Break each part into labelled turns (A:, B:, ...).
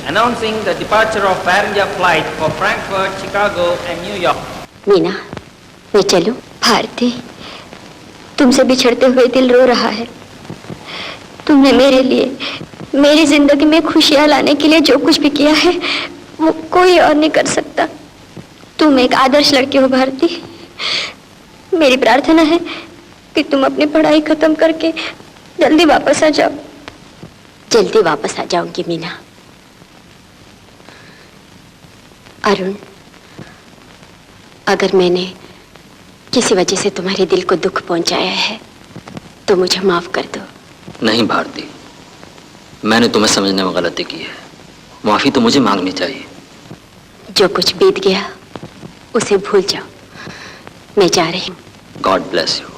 A: announcing the departure of Air India flight for Frankfurt, Chicago and New York.
B: Meena, मैं चलूं? भारती, तुमसे बिछड़ते हुए दिल रो रहा है। तुमने मेरे लिए, मेरी जिंदगी में खुशियां लाने के लिए जो कुछ भी किया है वो कोई और नहीं कर सकता। तुम एक आदर्श लड़की हो भारती। मेरी प्रार्थना है कि तुम अपनी पढ़ाई खत्म करके जल्दी वापस आ जाओ। जल्दी वापस आ जाऊंगी मीना। अरुण, अगर मैंने किसी वजह से तुम्हारे दिल को दुख पहुंचाया है तो मुझे माफ कर दो।
C: नहीं भारती, मैंने तुम्हें समझने में गलती की है। माफी तो मुझे मांगनी चाहिए।
B: जो कुछ बीत गया उसे भूल जाओ। मैं जा रही हूँ।
C: God bless you.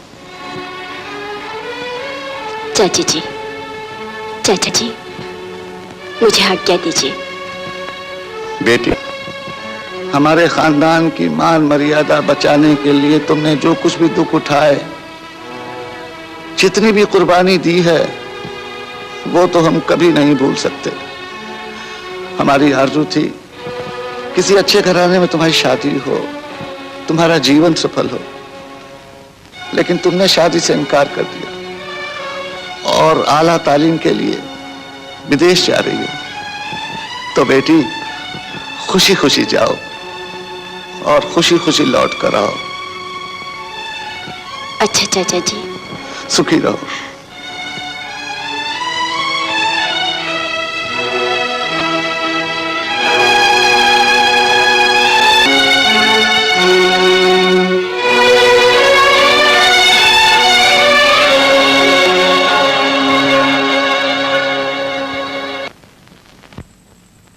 B: चाचा जी, चाचा जी, मुझे आज्ञा दीजिए।
D: बेटी, हमारे खानदान की मान मर्यादा बचाने के लिए तुमने जो कुछ भी दुख उठाए, जितनी भी कुर्बानी दी है, वो तो हम कभी नहीं भूल सकते। हमारी आरज़ू थी किसी अच्छे घराने में तुम्हारी शादी हो, तुम्हारा जीवन सफल हो, लेकिन तुमने शादी से इनकार कर दिया और आला तालीम के लिए विदेश जा रही हो। तो बेटी, खुशी खुशी जाओ और खुशी खुशी लौट कर आओ।
B: अच्छा चाचा जी,
D: सुखी रहो।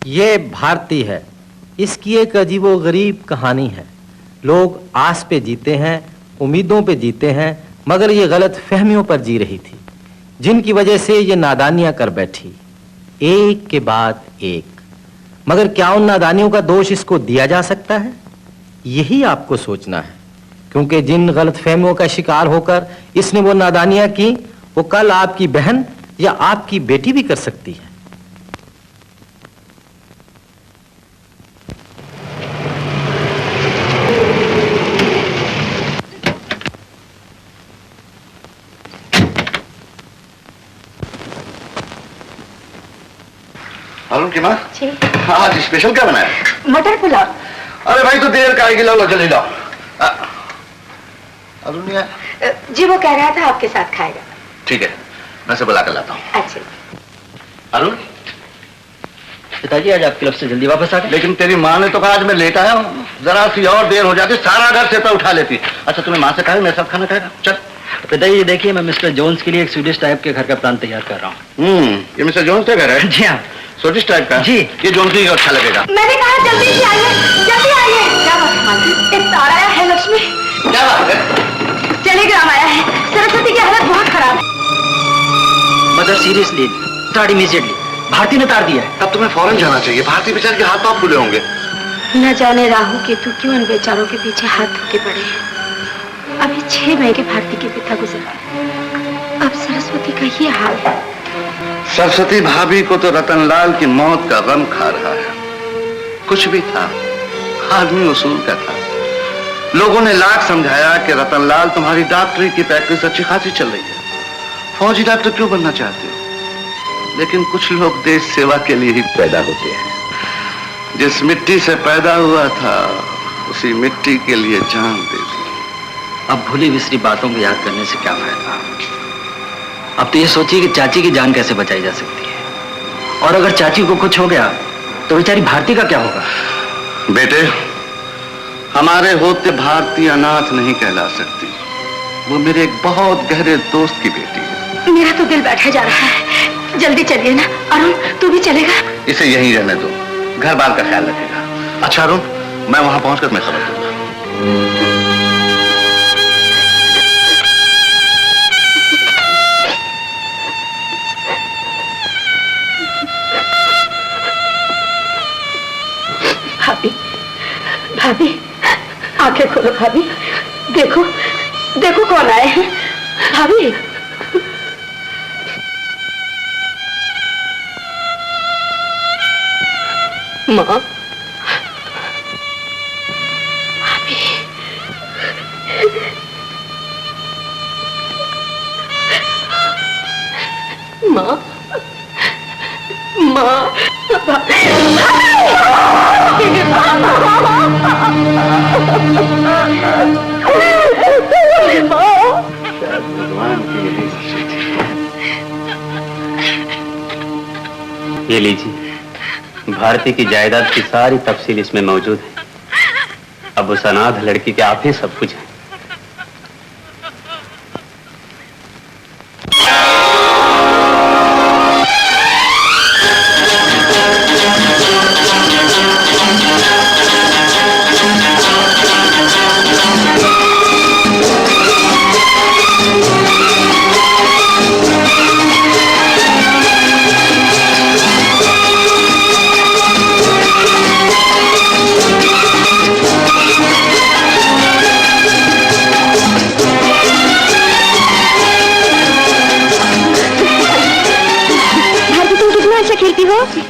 A: ये भारती है। इसकी एक अजीबो-गरीब कहानी है। लोग आस पे जीते हैं, उम्मीदों पे जीते हैं, मगर ये गलत फहमियों पर जी रही थी, जिनकी वजह से ये नादानियां कर बैठी, एक के बाद एक। मगर क्या उन नादानियों का दोष इसको दिया जा सकता है? यही आपको सोचना है, क्योंकि जिन गलत फहमियों का शिकार होकर इसने वो नादानियां की, वो कल आपकी बहन या आपकी बेटी भी कर सकती है।
D: अरुण की माँ
B: जी,
D: आज स्पेशल क्या बनाया?
B: मटर पुलाव।
D: अरे भाई, तो देर का आएगी, लो जल्दी लाओ। अरुण नहीं आया?
B: जी, वो कह रहा था आपके साथ खाएगा।
D: ठीक है, मैं से बुला कर लाता हूँ।
B: अच्छा।
D: अरुण,
C: पिताजी आज आप क्लब से जल्दी वापस आ गए।
D: लेकिन तेरी माँ ने तो कहा आज मैं लेट आया हूँ, जरा सी और देर हो जाती सारा घर से तो उठा लेती। अच्छा, तुम्हें माँ से कहा मैं सब खाना खाएगा? चल।
C: पिताजी देखिए, मैं मिस्टर जोन्स के लिए एक स्वीडिश टाइप के घर का प्लान तैयार कर रहा हूँ।
D: ये मिस्टर जोन्स का घर है?
C: जी हाँ।
D: स्वीडिश टाइप का?
C: जी।
D: ये जोन्स ही अच्छा लगेगा।
B: मैंने कहा जल्दी से आइए, जल्दी आइए। क्या बात है मालकिन? एक तार आया है लक्ष्मी।
D: क्या बात है?
B: टेलीग्राम आया है, सरस्वती की हालत बहुत खराब है।
C: Mother seriously, start immediately. Bharti ने तार दिया है।
D: तब तुम्हें फौरन जाना चाहिए। भारती बेचारे के हाथ पांव फूले होंगे।
B: न जाने राहु केतु क्यों इन बेचारों के पीछे हाथ धोके पड़े हैं। अभी 6 महीने भारती के पिता गुजरा, अब सरस्वती का ये हाल है।
D: सरस्वती भाभी को तो रतनलाल की मौत का गम खा रहा है। कुछ भी था, आदमी उसूल का था। लोगों ने लाख समझाया कि रतनलाल, तुम्हारी डॉक्टरी की प्रैक्टिस अच्छी खासी चल रही है, फौजी डॉक्टर क्यों बनना चाहते हो? लेकिन कुछ लोग देश सेवा के लिए ही पैदा होते हैं। जिस मिट्टी से पैदा हुआ था, उसी मिट्टी के लिए जान दे दी।
C: अब भूली बिसरी बातों को याद करने से क्या फायदा? अब तो ये सोचिए कि चाची की जान कैसे बचाई जा सकती है, और अगर चाची को कुछ हो गया तो बेचारी भारती का क्या होगा?
D: बेटे, हमारे होते भारती अनाथ नहीं कहला सकती। वो मेरे एक बहुत गहरे दोस्त की बेटी है।
B: मेरा तो दिल बैठा जा रहा है। जल्दी चलिए ना। अरुण, तू भी चलेगा?
D: इसे यहीं रहने दो, घर बार का ख्याल रखेगा। अच्छा अरुण, मैं वहां पहुंचकर मैं खबर दूंगा।
B: भाभी, भाभी, आंखें खोलो भाभी। देखो, देखो कौन आए हैं। भाभी, माँ, माँ, माँ,
E: ये लीजिए, भारती की जायदाद की सारी तफसील इसमें मौजूद है। अब उस अनाथ लड़की के आप ही सब कुछ है।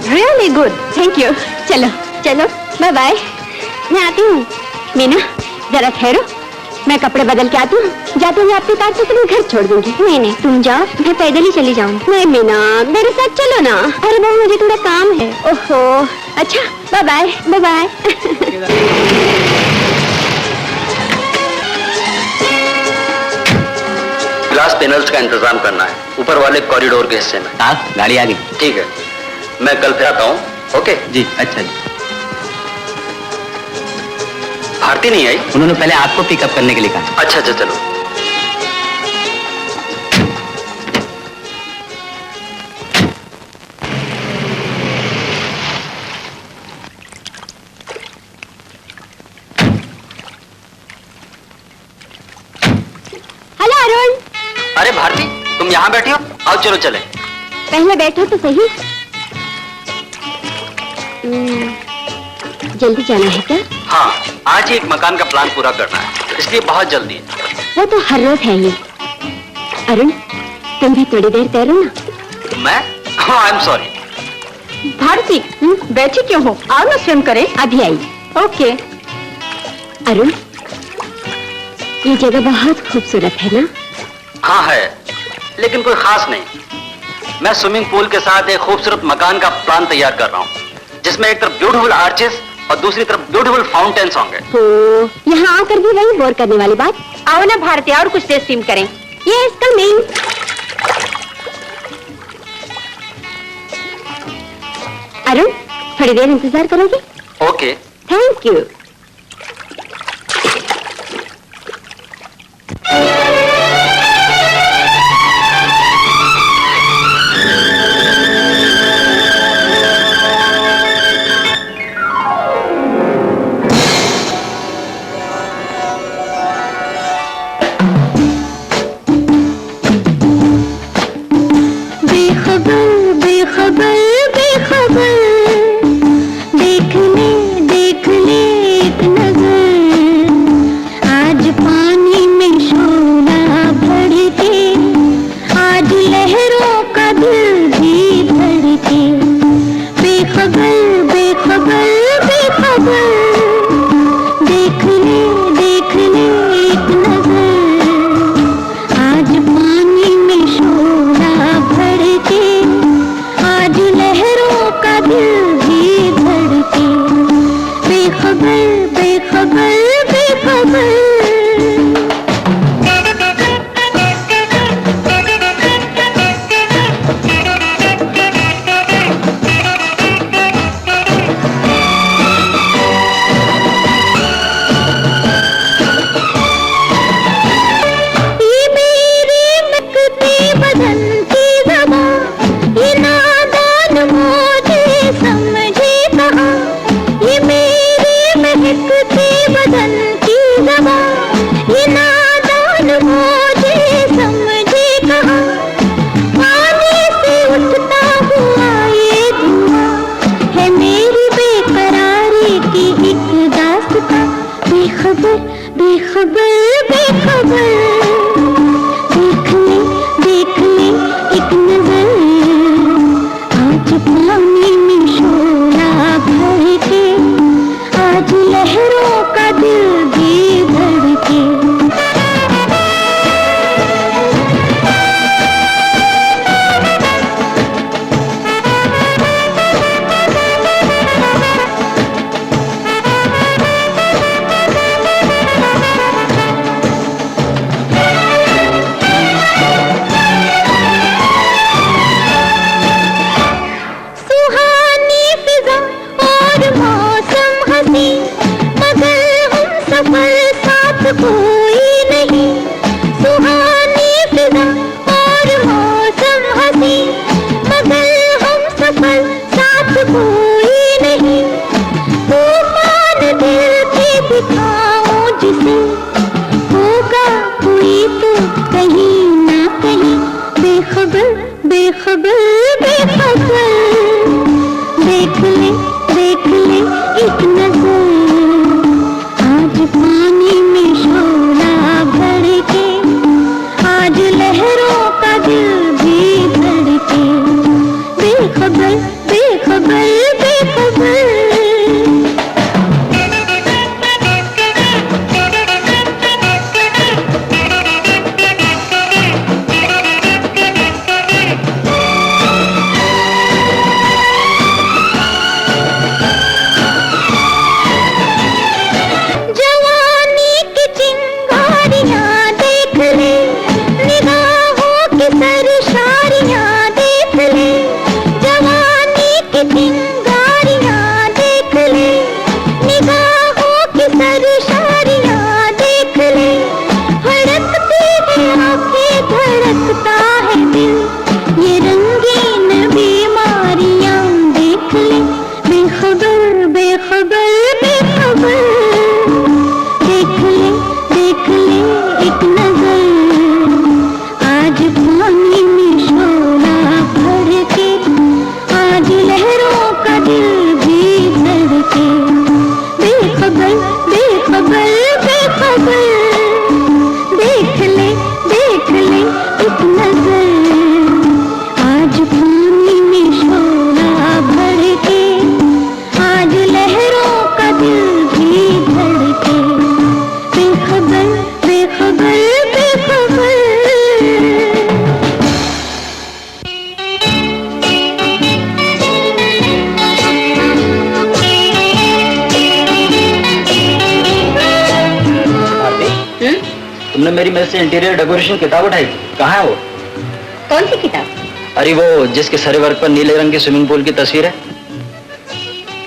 B: Really good. Thank you. चलो चलो, बाय बाय। मैं आती हूँ। मीना, जरा ठहरो, मैं कपड़े बदल के आती हूँ। जाते हुए आपके कार से तुम्हें घर छोड़ दूंगी। नहीं नहीं, तुम जाओ, मैं पैदल ही चली जाऊंगी। नहीं मीना, मेरे साथ चलो ना। अरे बहू, मुझे थोड़ा काम है। ओहो, अच्छा, bye bye, bye bye.
C: Glass panels का इंतजाम करना है ऊपर वाले कॉरिडोर के हिस्से में।
E: हाँ, गाड़ी आ गई।
C: ठीक है, मैं कल फिर आता हूँ। ओके
E: जी, अच्छा जी।
C: भारती नहीं आई?
E: उन्होंने पहले आपको पिकअप करने के लिए कहा।
C: अच्छा अच्छा, चलो।
B: हेलो अरुण।
C: अरे भारती, तुम यहाँ बैठी हो? आओ चलो चले।
B: पहले बैठो तो सही। जल्दी जाना है क्या?
C: हाँ, आज ही एक मकान का प्लान पूरा करना है, इसलिए बहुत जल्दी है।
B: वो तो हर रोज है ये। अरुण, तुम भी थोड़ी देर ठहरो ना।
C: मैं? आई एम सॉरी।
B: भारती, बैठी क्यों हो? आओ ना, स्वयं करें। अभी आई। ओके। अरुण, ये जगह बहुत खूबसूरत है ना?
C: हाँ है, लेकिन कोई खास नहीं। मैं स्विमिंग पूल के साथ एक खूबसूरत मकान का प्लान तैयार कर रहा हूँ, जिसमें एक तरफ ब्यूटीफुल आर्चेस और दूसरी तरफ ब्यूटीफुल फाउंटेन्स होंगे।
B: तो यहाँ आकर भी वही बोर करने वाली बात। आओ ना भारती, और कुछ देर स्विम करें। ये इसका मेन। अरुण, थोड़ी देर इंतजार करोगे?
C: ओके।
B: Thank you. पानी में शोला भर
C: तुमने मेरी मेज से इंटीरियर डेकोरेशन किताब उठाई थी, कहाँ है वो?
B: कौन सी किताब?
C: अरे वो जिसके सारे वर्क पर नीले रंग की स्विमिंग पूल की तस्वीर है।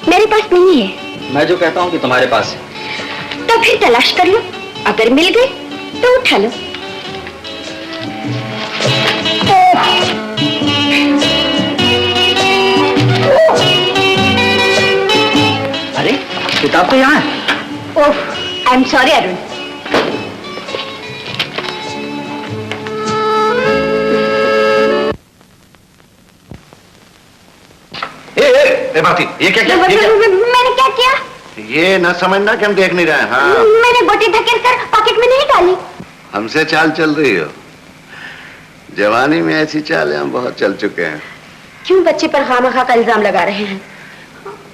B: मेरे पास नहीं है।
C: मैं जो कहता हूँ कि तुम्हारे पास है।
B: तो फिर तलाश कर लो, अगर मिल गई तो उठा लो।
C: अरे किताब तो यहाँ है।
B: Oh, I am sorry Arun.
D: Bharti, ये क्या किया?
B: मैंने क्या किया?
D: ये न समझना कि हम देख नहीं रहे हैं। हाँ,
B: मैंने गोटी धकेल कर पॉकेट में नहीं डाली।
D: हमसे चाल चल रही हो। जवानी में ऐसी चालें हम बहुत चल चुके हैं।
B: क्यों बच्चे पर खामखा का इल्जाम लगा रहे हैं?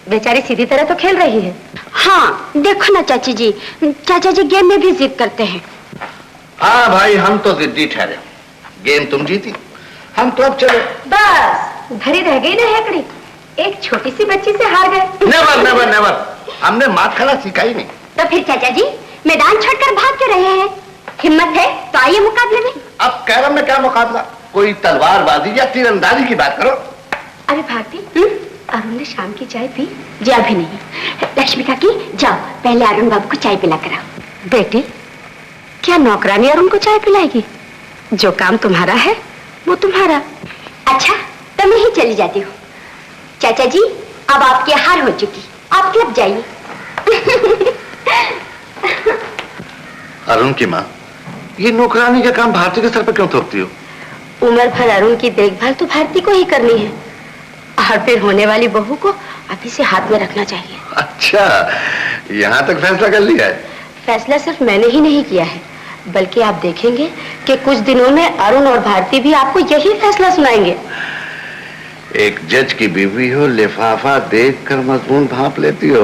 B: बेचारी सीधी तरह तो खेल रही है। हाँ देखो ना चाची जी, चाचा जी गेम में भी जिद करते हैं।
D: हाँ भाई, हम तो जिद्दी ठहरे। गेम तुम जीती, हम तो अब चले।
B: बस धरी रह गई ना हैकड़ी, एक छोटी सी बच्ची से हार गए।
D: नेवर नेवर नेवर, हमने मात खाना सिखाई नहीं।
B: तो फिर चाचा जी मैदान छोड़कर भाग क्यों रहे हैं? हिम्मत है तो आइए मुकाबले में।
D: अब कैरम में क्या मुकाबला? कोई तलवारबाजी या तीरंदाजी की बात करो।
B: अरे भारती, अरुण ने शाम की चाय पी? जी अभी नहीं। लक्ष्मी काकी जाओ पहले अरुण बाबू को चाय पिला कर आओ। बेटी, क्या नौकरानी अरुण को चाय पिलाएगी? जो काम तुम्हारा है वो तुम्हारा। अच्छा तो मैं ही चली जाती हूँ। चाचा जी अब आपकी हार हो चुकी, आप क्लब जाइए।
D: अरुण की माँ, ये नौकरानी का काम भारती के सर पर क्यों थोपती हो?
B: उम्र भर अरुण की देखभाल तो भारती को ही करनी है, और फिर होने वाली बहू को अभी से हाथ में रखना चाहिए।
D: अच्छा, यहाँ तक फैसला कर लिया है?
B: फैसला सिर्फ मैंने ही नहीं किया है, बल्कि आप देखेंगे कि कुछ दिनों में अरुण और भारती भी आपको यही फैसला सुनाएंगे।
D: एक जज की बीवी हो, लिफाफा देखकर मजमून भांप लेती हो।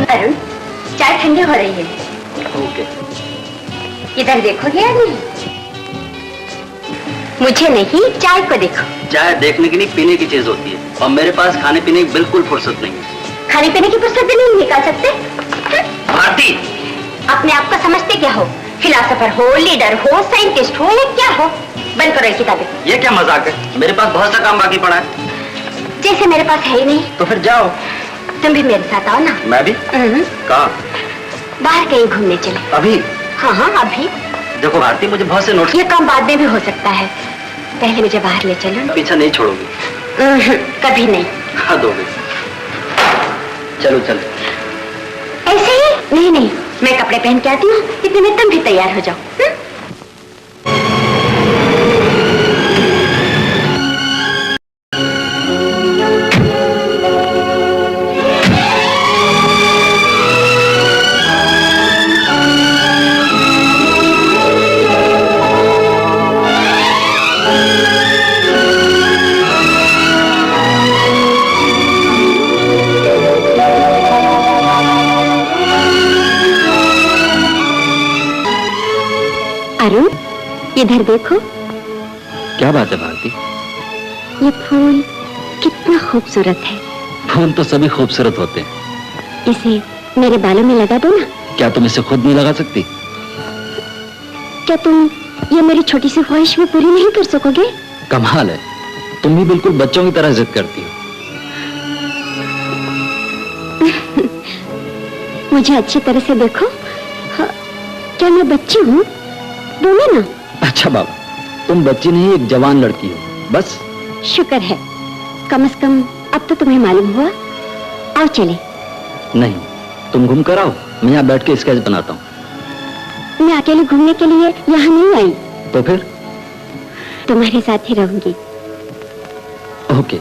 B: अरुण, चाय ठंडी हो रही है।
C: ओके।
B: इधर देखोगे या नहीं? मुझे नहीं, चाय को देखो।
C: चाय देखने की नहीं, पीने की चीज होती है, और मेरे पास खाने पीने की बिल्कुल फुर्सत नहीं है।
B: खाने पीने की फुर्सत भी नहीं निकाल सकते?
C: भारती,
B: अपने आप को समझते क्या हो? फिलोसोफर हो, लीडर हो, साइंटिस्ट हो या क्या हो? बंद करो ये किताबें।
C: ये क्या मजाक है? मेरे पास बहुत सा काम बाकी पड़ा है।
B: जैसे मेरे पास है ही नहीं।
C: तो फिर जाओ।
B: तुम भी मेरे साथ आओ ना।
C: मैं भी? कहाँ?
B: बाहर कहीं घूमने चले।
C: अभी?
B: हाँ हाँ अभी।
C: देखो भारती, मुझे बहुत से नोट्स।
B: ये काम बाद में भी हो सकता है, पहले मुझे बाहर ले चलो ना।
C: पीछा नहीं छोड़ोगी?
B: कभी नहीं।
C: हाँ दोगे। चलो चलो।
B: ऐसे ही? नहीं नहीं, मैं कपड़े पहन के आती हूँ, इतने में तुम भी तैयार हो जाओ। अरुण, इधर देखो।
C: क्या बात है भारती?
B: ये फूल कितना खूबसूरत है।
C: फूल तो सभी खूबसूरत होते हैं।
B: इसे मेरे बालों में लगा दो ना।
C: क्या तुम इसे खुद नहीं लगा सकती?
B: क्या तुम ये मेरी छोटी सी ख्वाहिश में पूरी नहीं कर सकोगे?
C: कमाल है, तुम भी बिल्कुल बच्चों की तरह जिद करती हो।
B: मुझे अच्छी तरह से देखो। हाँ, क्या मैं बच्ची हूँ? बोलो ना।
C: अच्छा बाबा, तुम बच्ची नहीं, एक जवान लड़की हो, बस।
B: शुक्र है, कम से कम अब तो तुम्हें मालूम हुआ। आओ चले।
C: नहीं, तुम घूम कर आओ, मैं यहाँ बैठ के स्केच बनाता हूँ।
B: मैं अकेले घूमने के लिए यहाँ नहीं आई।
C: तो फिर?
B: तुम्हारे साथ ही रहूंगी।
C: ओके।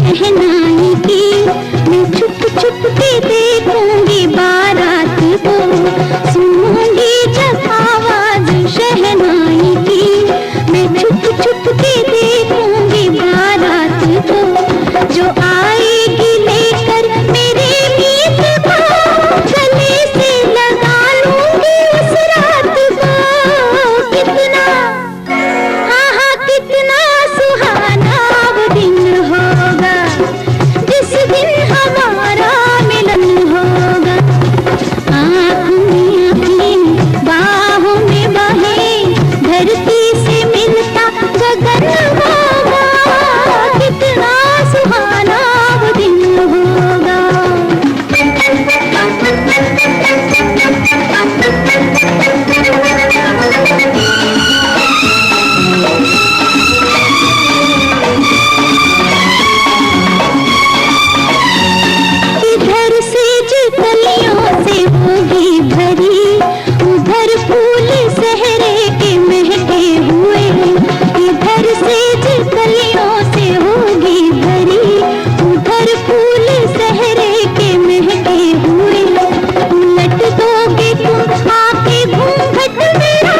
F: शहनाई की, मैं छुप छुप के देखूंगी बारात को, सुनूंगी जब आवाज शहनाई की, मैं छुप छुप के देखूंगी बारात को, जो आएगी लेकर मेरे मीत को, गले से लगा लूंगी उस रात को। कितना, हाँ हाँ कितना सुहाना वो दिन होगा, जिस दिन हमारा मिलन होगा। आँखों में आँखें, बाहों में बाहें, धरती से मिलता गगन होगा, कितना सुहाना वो दिन होगा। इधर से जितलियों से होगी भरी, उधर फूल सहरे के महके हुए, इधर से जितलियों से होगी भरी, उधर फूल सहरे के महके हुए। उलट दोगे तुम आके घूंघट मेरा,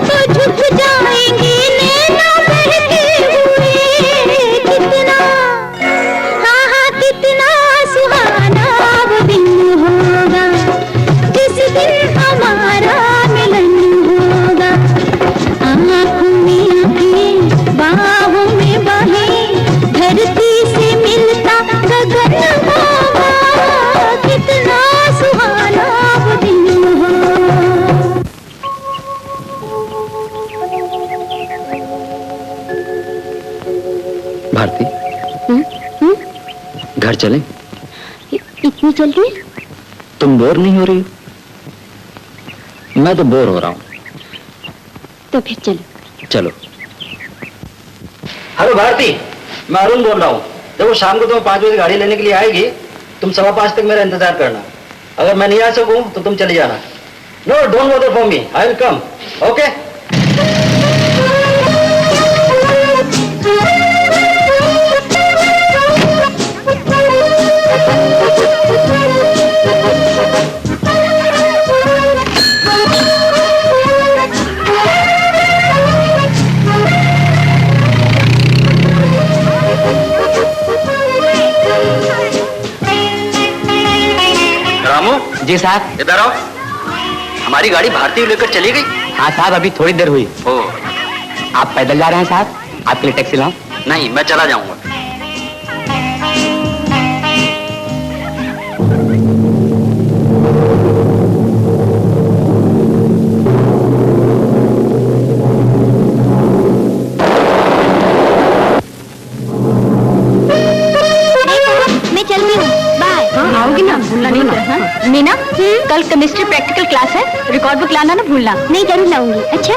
F: तो झुक जाएंगे नैना बहके हुए। कितना, हाँ हाँ कितना सुहाना वो दिन होगा, जिस दिन हमारा मिलन होगा। आँखों में आँखें, बाहों में बाहें, धरती से मिलता गगन होगा, कितना सुहाना वो दिन होगा।
C: भारती, घर चलें?
B: इतनी जल्दी?
C: तुम बोर नहीं हो रही हो? मैं तो बोर हो रहा हूँ।
B: तो फिर चलो।
C: चलो। हेलो भारती, मैं अरुण बोल रहा हूँ। देखो शाम को तुम्हें 5 बजे गाड़ी लेने के लिए आएगी, तुम 5:15 तक मेरा इंतजार करना। अगर मैं नहीं आ सकूं तो तुम चली जाना। No don't bother for me, I will come. Okay? Ramu
A: ji साहब।
C: इधर आओ। हमारी गाड़ी भारती लेकर चली गई।
A: हाँ साहब, अभी थोड़ी देर हुई।
C: ओ,
A: आप पैदल जा रहे हैं साहब? आपके लिए टैक्सी लाऊं?
C: नहीं, मैं चला जाऊंगा।
B: मैं चलती हूँ, बाय।
F: आओगी ना, भूलना नहीं ना।
B: मीना, कल केमिस्ट्री प्रैक्टिकल क्लास है, रिकॉर्ड बुक लाना ना भूलना। नहीं, जरूर लाऊंगी। अच्छा।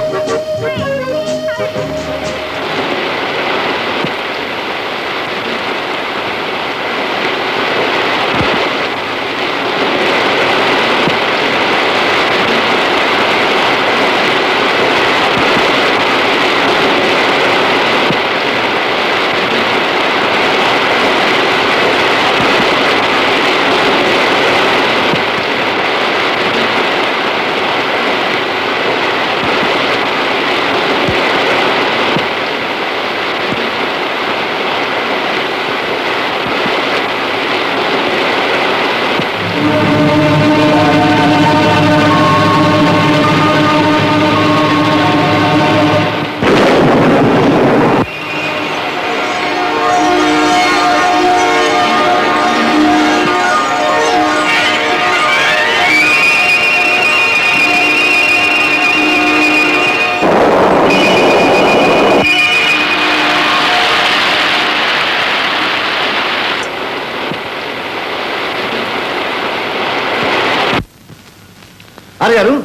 D: अरे अरुण,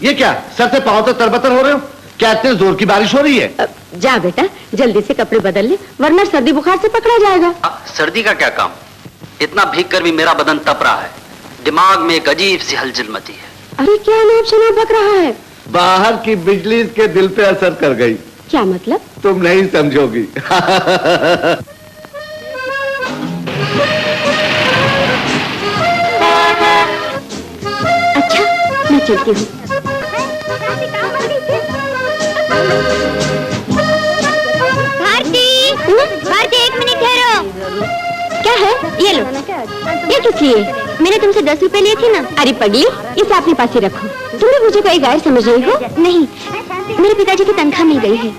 D: ये क्या सर से पांव तक तरबतर हो रहे हो? क्या इतने जोर की बारिश हो रही है?
F: जा बेटा, जल्दी से कपड़े बदल ले, वरना सर्दी बुखार से पकड़ा जाएगा।
C: सर्दी का क्या काम? इतना भीग कर भी मेरा बदन तप रहा है। दिमाग में एक अजीब सी हलचल मची है।
F: अरे क्या नाम सुना बक रहा है?
D: बाहर की बिजली के दिल पे असर कर गई।
F: क्या मतलब?
D: तुम नहीं समझोगी।
B: चलती हूँ। भारती, भारती 1 मिनट ठहरो। क्या है? ये लो। ये किस लिए? मैंने तुमसे 10 रुपए लिए थे ना। अरे पगली, इसे अपने पास ही रखो। तुम भी मुझे कोई गैर समझ रही हो? नहीं, मेरे पिताजी की तनख्वाह मिल गई है,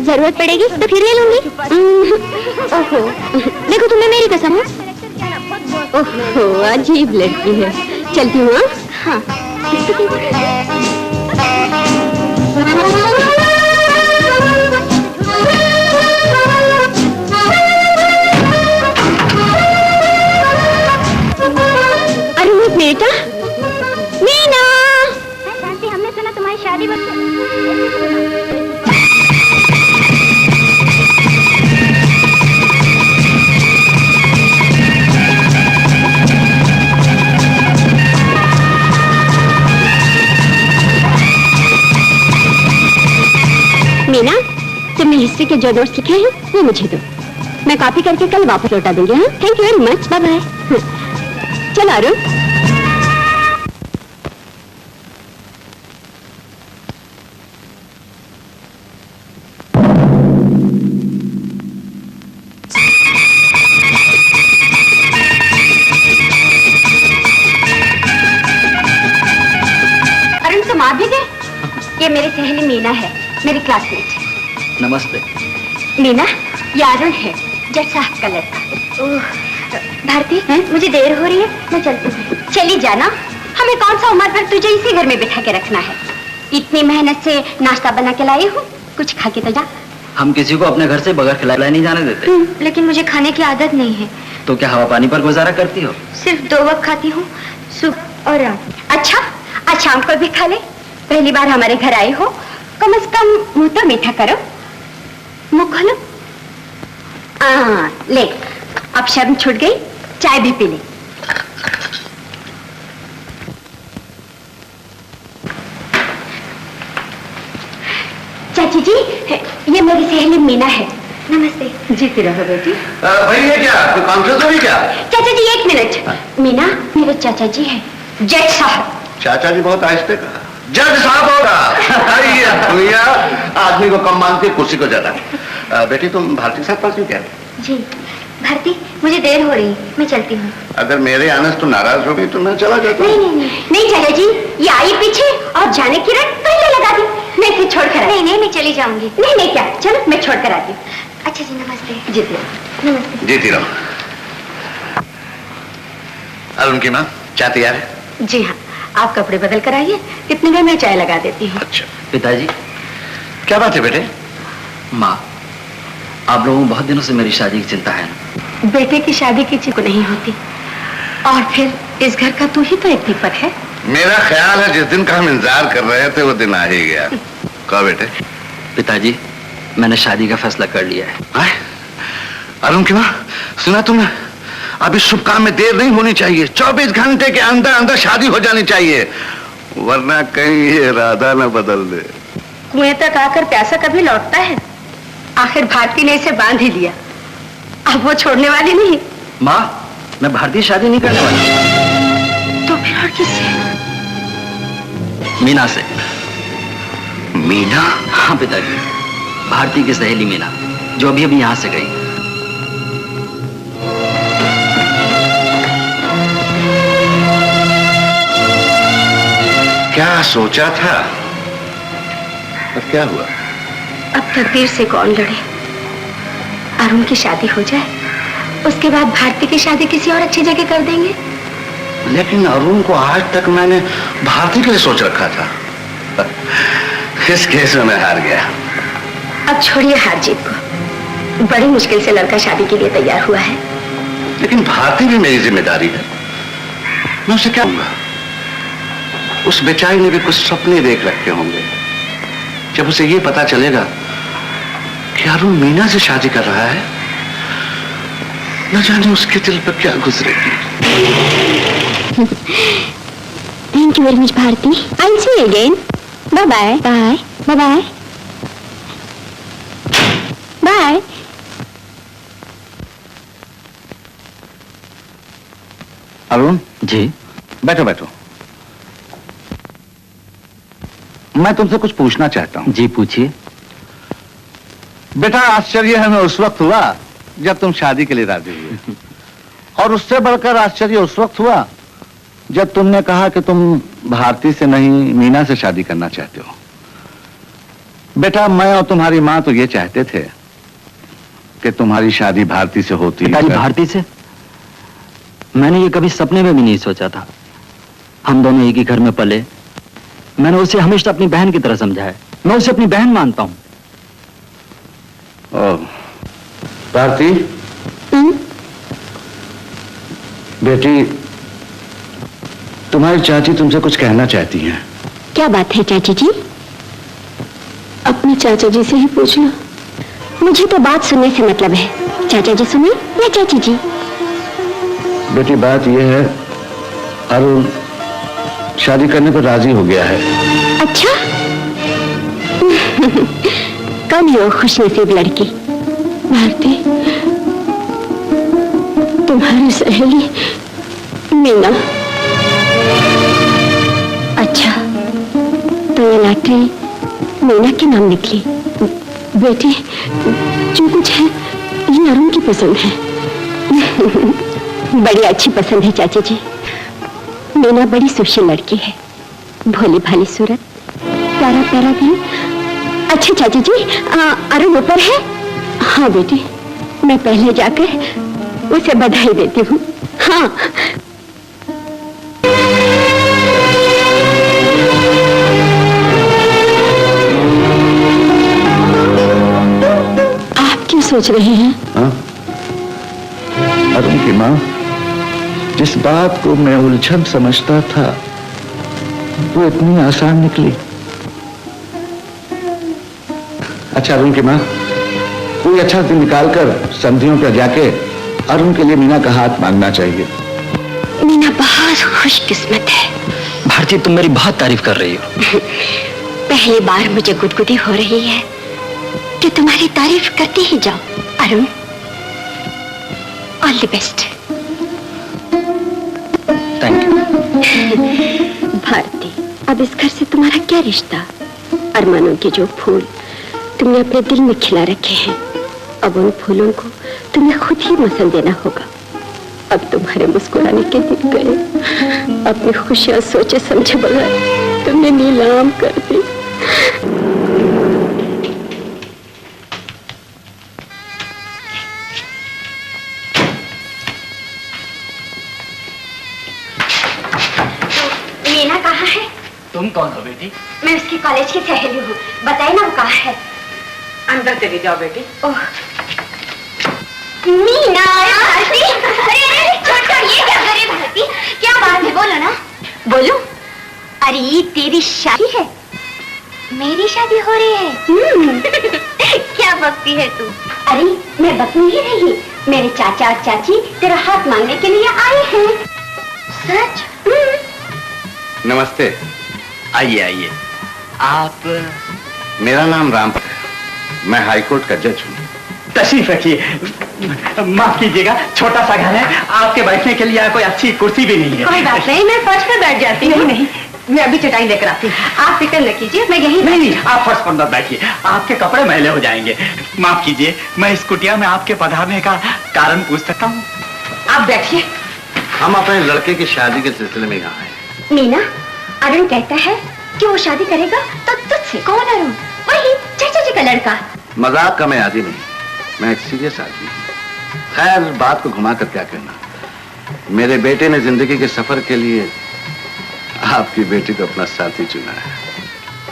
B: जरूरत पड़ेगी तो फिर ले लूंगी। ओहो, देखो तुम्हें मेरी कसम है। ओहो, अजीब लड़की है। चलती हूँ। हाँ। अरे बेटा, मीना। शांति, हमने सुना तुम्हारी शादी मीना, तुमने हिस्ट्री के जो नोट्स लिखे हैं वो मुझे दो। मैं कॉपी करके कल वापस लौटा दूंगी। हाँ, thank you very much. Bye bye. चलो अरुण। अरुण, तुम आ भी गए? ये मेरी सहेली मीना है, मेरी क्लासमेट।
C: नमस्ते।
B: मीना, ये अरुण है, जज साहब का लड़का। ओह, भारती, मुझे देर हो रही है, मैं चलती हूँ। चली जाना, हमें कौन सा उम्र भर तुझे इसी घर में बिठा के रखना है। इतनी मेहनत से नाश्ता बना के लाई हूँ, कुछ खा के तो जा।
C: हम किसी को अपने घर से बगैर खिलाए नहीं जाने देते।
B: लेकिन मुझे खाने की आदत नहीं है।
C: तो क्या हवा पानी पर गुजारा करती हो?
B: सिर्फ 2 वक्त खाती हूँ, सुबह और रात। अच्छा, आज शाम को भी खा ले। पहली बार हमारे घर आई हो, कम से कम मुंह तो मीठा करो। मुंह खोलो। ले, अब शर्म छूट गई, चाय भी पी ले। चाची जी, ये मेरी सहेली मीना है। नमस्ते। जीती रहो बेटी।
D: भाई ये क्या कोई कॉन्फ्रेंस हो रही क्या?
B: चाचा जी 1 मिनट। मीना, मेरे चाचा जी हैं, जज साहब।
D: चाचा जी बहुत आहिस्ते कहा। जज साहब होगा। ये दुनिया आदमी को कम मानती है, कुर्सी को ज्यादा। बेटी तुम भारती के साथ पढ़ती हो क्या?
B: जी भारती, मुझे देर हो रही, मैं चलती हूँ।
D: अगर मेरे आने से तुम नाराज हो गई तो मैं चला जाता हूँ।
B: नहीं चाचा जी, ये आई पीछे और जाने की रट पहले लगा दी। मैं फिर छोड़ कर नहीं, मैं चली जाऊंगी। नहीं क्या, चलो मैं छोड़ कर आती हूँ। अच्छा जी, नमस्ते। जीती रहो। नमस्ते।
D: जीती रहो। अरुण की माँ चाय तैयार है?
F: जी हाँ, आप कपड़े बदल कर आइए, इतने में मैं चाय लगा देती हूँ।
D: अच्छा।
C: पिताजी,
D: क्या बात है बेटे?
C: माँ, आप लोगों को बहुत दिनों से मेरी शादी की चिंता है ना?
F: बेटे की शादी किसी को नहीं होती, और फिर इस घर का तू ही तो एक दीपक है।
D: मेरा ख्याल है जिस दिन का हम इंतजार कर रहे थे वो दिन आ ही गया। कहो बेटे।
C: पिताजी, मैंने शादी का फैसला कर लिया है।
D: अरुण की माँ, सुना तुमने? अब इस शुभ काम में देर नहीं होनी चाहिए। 24 घंटे के अंदर अंदर शादी हो जानी चाहिए, वरना कहीं ये इरादा न बदल दे।
F: कुएं तक आकर प्यासा कभी लौटता है? आखिर भारती ने इसे बांध ही लिया, अब वो छोड़ने वाली नहीं।
C: माँ, मैं भारतीय शादी नहीं करने वाला।
F: तो फिर और किससे?
C: मीना से।
D: मीना?
C: हाँ पिताजी, भारती की सहेली मीना, जो अभी अभी यहाँ से गई।
D: क्या सोचा था और क्या हुआ?
F: अब तकदीर से कौन लड़े? अरुण की शादी हो जाए, उसके बाद भारती की शादी किसी और अच्छी जगह कर देंगे।
D: लेकिन अरुण को आज तक मैंने भारती के लिए सोच रखा था। इस केस में मैं हार गया।
F: अब छोड़िए हार जीत को, बड़ी मुश्किल से लड़का शादी के लिए तैयार हुआ है।
D: लेकिन भारती भी मेरी जिम्मेदारी है, मैं उसे क्या कहूंगा? उस बेचारी ने भी कुछ सपने देख रखे होंगे। जब उसे ये पता चलेगा कि अरुण मीना से शादी कर रहा है, न जाने उसके दिल पर क्या गुजरेगी।
B: Thank you very much Bharti. I see you again. Bye bye. Bye bye bye bye.
D: Arun
C: ji.
D: बैठो बैठो। मैं तुमसे कुछ पूछना चाहता हूँ।
E: जी पूछिए।
D: बेटा, आश्चर्य हमें उस वक्त हुआ जब तुम शादी के लिए राजी हुए, और उससे बढ़कर आश्चर्य उस वक्त हुआ जब तुमने कहा कि तुम भारती से नहीं मीना से शादी करना चाहते हो। बेटा, मैं और तुम्हारी माँ तो ये चाहते थे कि तुम्हारी शादी भारती से होती।
E: पिताजी, भारती से? मैंने ये कभी सपने में भी नहीं सोचा था। हम दोनों एक ही घर में पले। मैंने उसे हमेशा अपनी बहन की तरह समझा है। मैं उसे अपनी बहन मानता हूँ।
D: भारती, बेटी, तुम्हारी चाची तुमसे कुछ कहना चाहती हैं।
F: क्या बात है चाची जी? अपने चाचा जी से ही पूछ लो। मुझे तो बात सुनने से मतलब है। चाचा जी सुने या चाची जी?
D: बेटी, बात यह है, अरुण शादी करने पर राजी हो गया है।
F: अच्छा। कौन है वो खुशनसीब लड़की? भारती, तुम्हारी सहेली मीना। अच्छा, तो ये लॉटरी मीना के नाम निकली। बेटी, जो कुछ है ये अरुण की पसंद है। बड़ी अच्छी पसंद है चाची जी। मीना बड़ी सुशील लड़की है, भोली भाली सूरत, प्यारा प्यारा दिल। अच्छा चाची जी, अरुण ऊपर है? हाँ बेटी, मैं पहले जाकर उसे बधाई देती हूँ। हाँ। आप क्यों सोच रहे हैं?
D: हाँ? अरुण की माँ, जिस बात को मैं उलझन समझता था वो इतनी आसान निकली। अच्छा अरुण की माँ, कोई अच्छा दिन निकालकर संधियों पर जाके अरुण के लिए मीना का हाथ मांगना चाहिए।
F: मीना बहुत खुशकिस्मत है।
E: भारती, तुम मेरी बहुत तारीफ कर रही हो।
F: पहली बार मुझे गुदगुदी हो रही है कि तुम्हारी तारीफ करती ही जाओ। Arun, all the best.
E: Thank you.
F: Bharti, अब इस घर से तुम्हारा क्या रिश्ता? अरमानों के जो फूल तुमने अपने दिल में खिला रखे हैं, अब उन फूलों को तुम्हें खुद ही मसल देना होगा। अब तुम्हारे मुस्कुराने के दिन गए। अपनी खुशियां सोचे समझे बगैर तुमने नीलाम कर दी। मीना कहाँ है?
E: तुम कौन हो बेटी?
F: मैं उसकी कॉलेज की सहेली हूँ। बताइए ना वो कहाँ है?
G: अंदर चली जाओ बेटी।
F: ओह, मीना। भारती, अरे छोड़ छोड़, ये क्या करे भारती? क्या बात है, बोलो ना। बोलो। अरे तेरी शादी है? मेरी शादी हो रही है? क्या बकती है तू? अरे मैं बक नहीं रही, मेरे चाचा और चाची तेरा हाथ मांगने के लिए आए हैं। सच?
D: नमस्ते।
E: आइए आइए। आप?
D: मेरा नाम राम है, मैं हाईकोर्ट का जज हूँ।
E: तशरीफ रखिए। माफ कीजिएगा, छोटा सा घर है, आपके बैठने के लिए यहाँ कोई अच्छी कुर्सी भी नहीं है।
G: कोई बात नहीं, मैं फर्श पर बैठ जाती हूँ।
E: नहीं,
G: मैं अभी चटाई लेकर आती हूँ। आप फिक्र न कीजिए, मैं यहीं।
E: नहीं, आप फर्श पर मत बैठिए, आपके कपड़े मैले हो जाएंगे। माफ कीजिए, मैं इस कुटिया में आपके पधारने का कारण पूछ सकता हूँ?
G: आप बैठिए।
D: हम अपने लड़के की शादी के सिलसिले में यहाँ आए।
F: मीना, अरुण कहता है कि वो शादी करेगा तो तुझसे। कौन अरुण? वही चाचा जी का लड़का।
D: मजाक का मैं आदी नहीं, मैं एक सीरियस आदमी हूँ। खैर, बात को घुमा कर क्या कहना। मेरे बेटे ने जिंदगी के सफर के लिए आपकी बेटी को अपना साथी चुना है।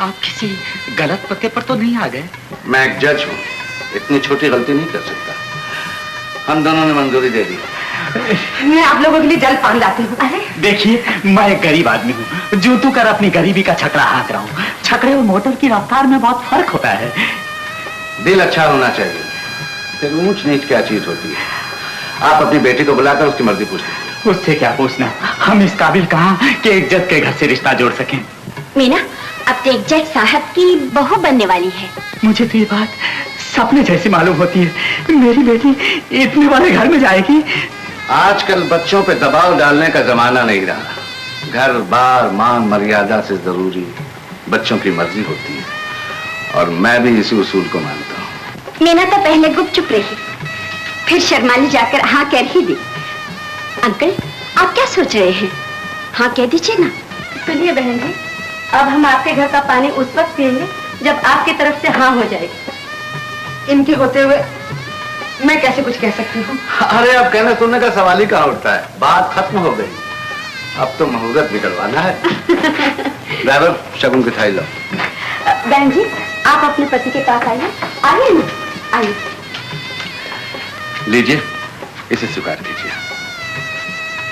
E: आप किसी गलत पते पर तो नहीं आ गए?
D: मैं एक जज हूँ, इतनी छोटी गलती नहीं कर सकता। हम दोनों ने मंजूरी दे दी।
G: मैं आप लोगों के लिए जल पान लाती हूँ। अरे
E: देखिए, मैं एक गरीब आदमी हूँ, जूतू कर अपनी गरीबी का छकड़ा हाँक रहा हूँ। छकड़े और मोटर की रफ्तार में बहुत फर्क होता है।
D: दिल अच्छा होना चाहिए, फिर ऊंच नीच क्या चीज होती है। आप अपनी बेटी को बुलाकर उसकी मर्जी पूछ लीजिए।
E: उससे क्या पूछना, हम इस काबिल कहाँ कि एक जज के घर से रिश्ता जोड़ सकें।
F: मीना, अब तो एक जज साहब की बहू बनने वाली है।
E: मुझे तो ये बात सपने जैसी मालूम होती है। मेरी बेटी इतने बड़े घर में जाएगी।
D: आजकल बच्चों पे दबाव डालने का जमाना नहीं रहा। घर बार मान मर्यादा से जरूरी
H: बच्चों की मर्जी होती है और मैं भी इसी उसूल को मानता हूँ।
F: मीना तो पहले गुपचुप रही, फिर शर्माली जाकर हाँ कह ही दी। अंकल, आप क्या सोच रहे हैं? हाँ कह दीजिए ना।
G: सुनिए बहन जी, अब हम आपके घर का पानी उस वक्त पिएंगे जब आपकी तरफ से हाँ हो जाएगी। इनके होते हुए मैं कैसे कुछ कह सकती हूँ?
H: अरे अब कहने सुनने का सवाल ही कहाँ उठता है, बात खत्म हो गई। अब तो मुहूर्त निकलवाना है। ड्राइवर, शगुन की थाली लाओ।
F: बहन जी, आप अपने पति के पास आइए। आइए ना, आइए।
H: लीजिए, इसे स्वीकार कीजिए।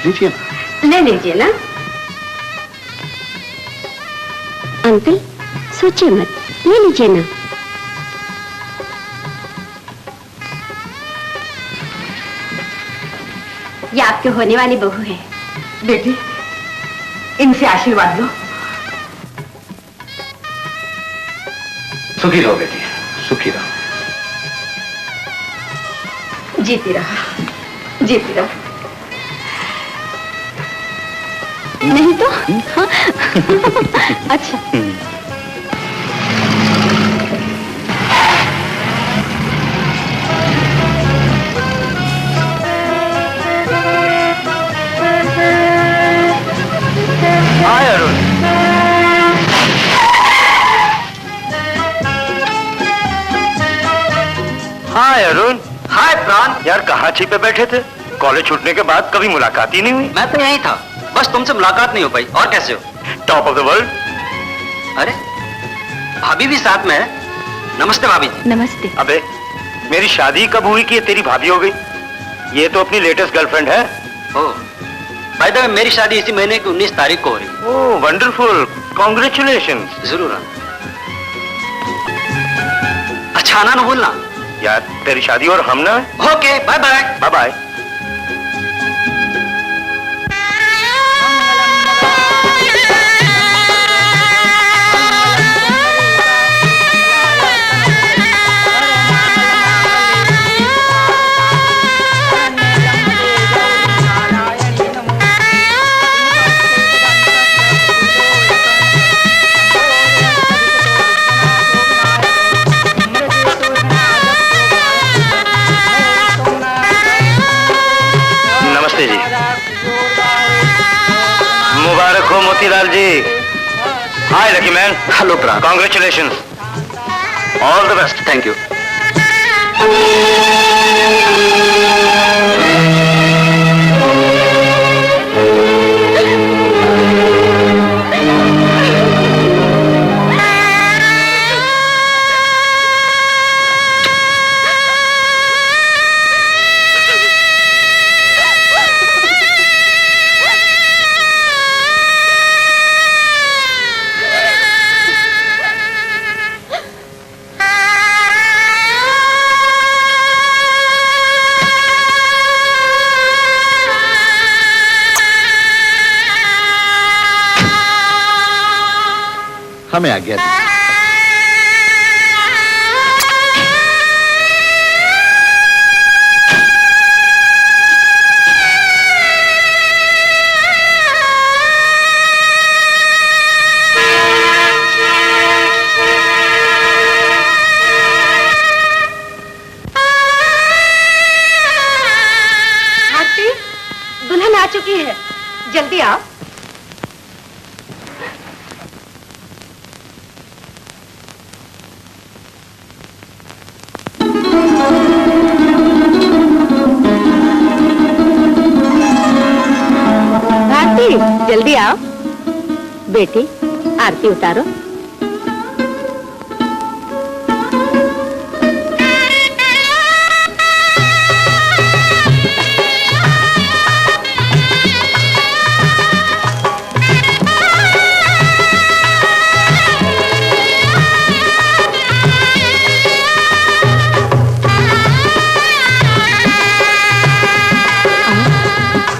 H: लीजिए ना।
F: ले लीजिए ना। अंकल, सोचिए मत, ले लीजिए ना। ये आपके होने वाली बहू है।
G: बेटी, इनसे आशीर्वाद लो।
H: सुखी रहो बेटी, सुखी रहो।
G: जीती रहो, जीती रहो।
F: नहीं तो हाँ? अच्छा।
A: हाय अरुण। हाय अरुण।
C: हाय प्राण।
A: यार कहाँ छिपे बैठे थे? कॉलेज छूटने के बाद कभी मुलाकात ही नहीं हुई।
C: मैं तो यहीं था, बस तुमसे मुलाकात नहीं हो पाई। और कैसे हो?
A: Top of the world.
C: अरे भाभी भी साथ में है। नमस्ते भाभी जी।
F: नमस्ते।
A: अबे मेरी शादी कब हुई कि ये तेरी भाभी हो गई? ये तो अपनी लेटेस्ट गर्लफ्रेंड है।
C: ओह, बाय द वे मेरी शादी इसी महीने की 19 तारीख को हो रही है।
A: ओह वंडरफुल, कांग्रेचुलेशंस।
C: जरूर आना। अच्छा आना ना भूलना।
A: यार तेरी शादी और हम ना।
C: Okay, bye bye.
A: Bye bye. नमस्ते जी। मुबारक हो Motilal ji. Hi lucky man.
C: Hello Pran.
A: Congratulations, all the best.
C: Thank you.
H: हमें आज्ञा दीजिए।
G: आरती, दुल्हन आ चुकी है, जल्दी आओ। जल्दी आओ। बेटी, आरती उतारो।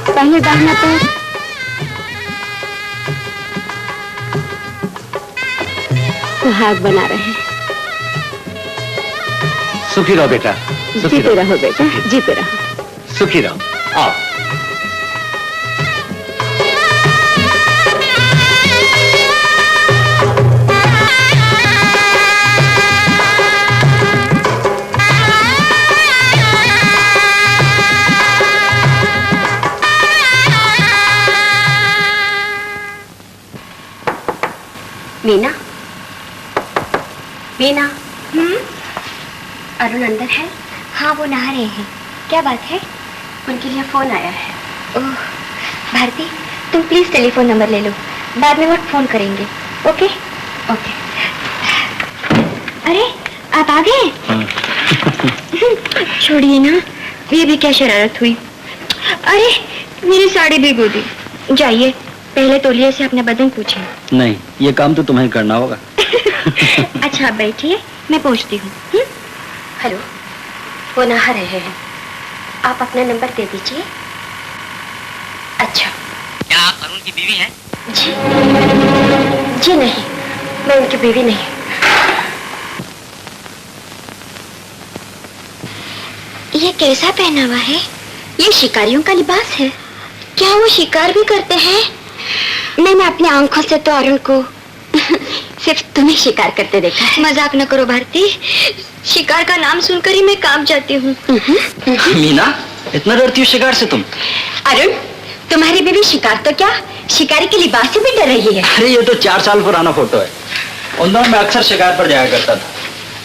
G: पहले दाहिना पैर, सुहाग बना रहे हैं।
H: सुखी रहो बेटा, सुखी
F: जीते रहो बेटा, जीते रहो।
H: सुखी रहो। आओ।
B: मीना, मीना। अरुण अंदर है? हाँ, वो नहा रहे हैं। क्या बात है?
G: उनके लिए फोन आया है।
B: ओह, भारती, तुम प्लीज टेलीफोन नंबर ले लो, बाद में वो फोन करेंगे। ओके?
G: ओके।
B: अरे, आप आ गए? छोड़िए ना, ये भी क्या शरारत हुई। अरे, मेरी साड़ी भिगो दी। जाइए, पहले तौलिए से अपना बदन पूछिए।
E: नहीं, ये काम तो तुम्हें करना होगा।
B: अच्छा, आप बैठिए, मैं पहुंचती हूँ। हेलो, वो नहा रहे हैं, आप अपना नंबर दे दीजिए। अच्छा।
C: क्या आप अरुण की बीवी हैं?
B: जी जी नहीं, मैं उनकी बीवी नहीं। ये कैसा पहनावा है? ये शिकारियों का लिबास है। क्या वो शिकार भी करते हैं? मैंने अपनी आंखों से तो अरुण को सिर्फ तुम्हें शिकार करते देखा है। मजाक न करो भारती, शिकार का नाम सुनकर ही मैं कांप जाती हूँ।
E: मीना, इतना डरती हो शिकार से तुम?
B: अरुण, तुम्हारी बीवी शिकार तो क्या, शिकारी के लिबास से भी डर रही है।
E: अरे ये तो 4 साल पुराना फोटो है। उन दिनों मैं अक्सर शिकार पर जाया करता था,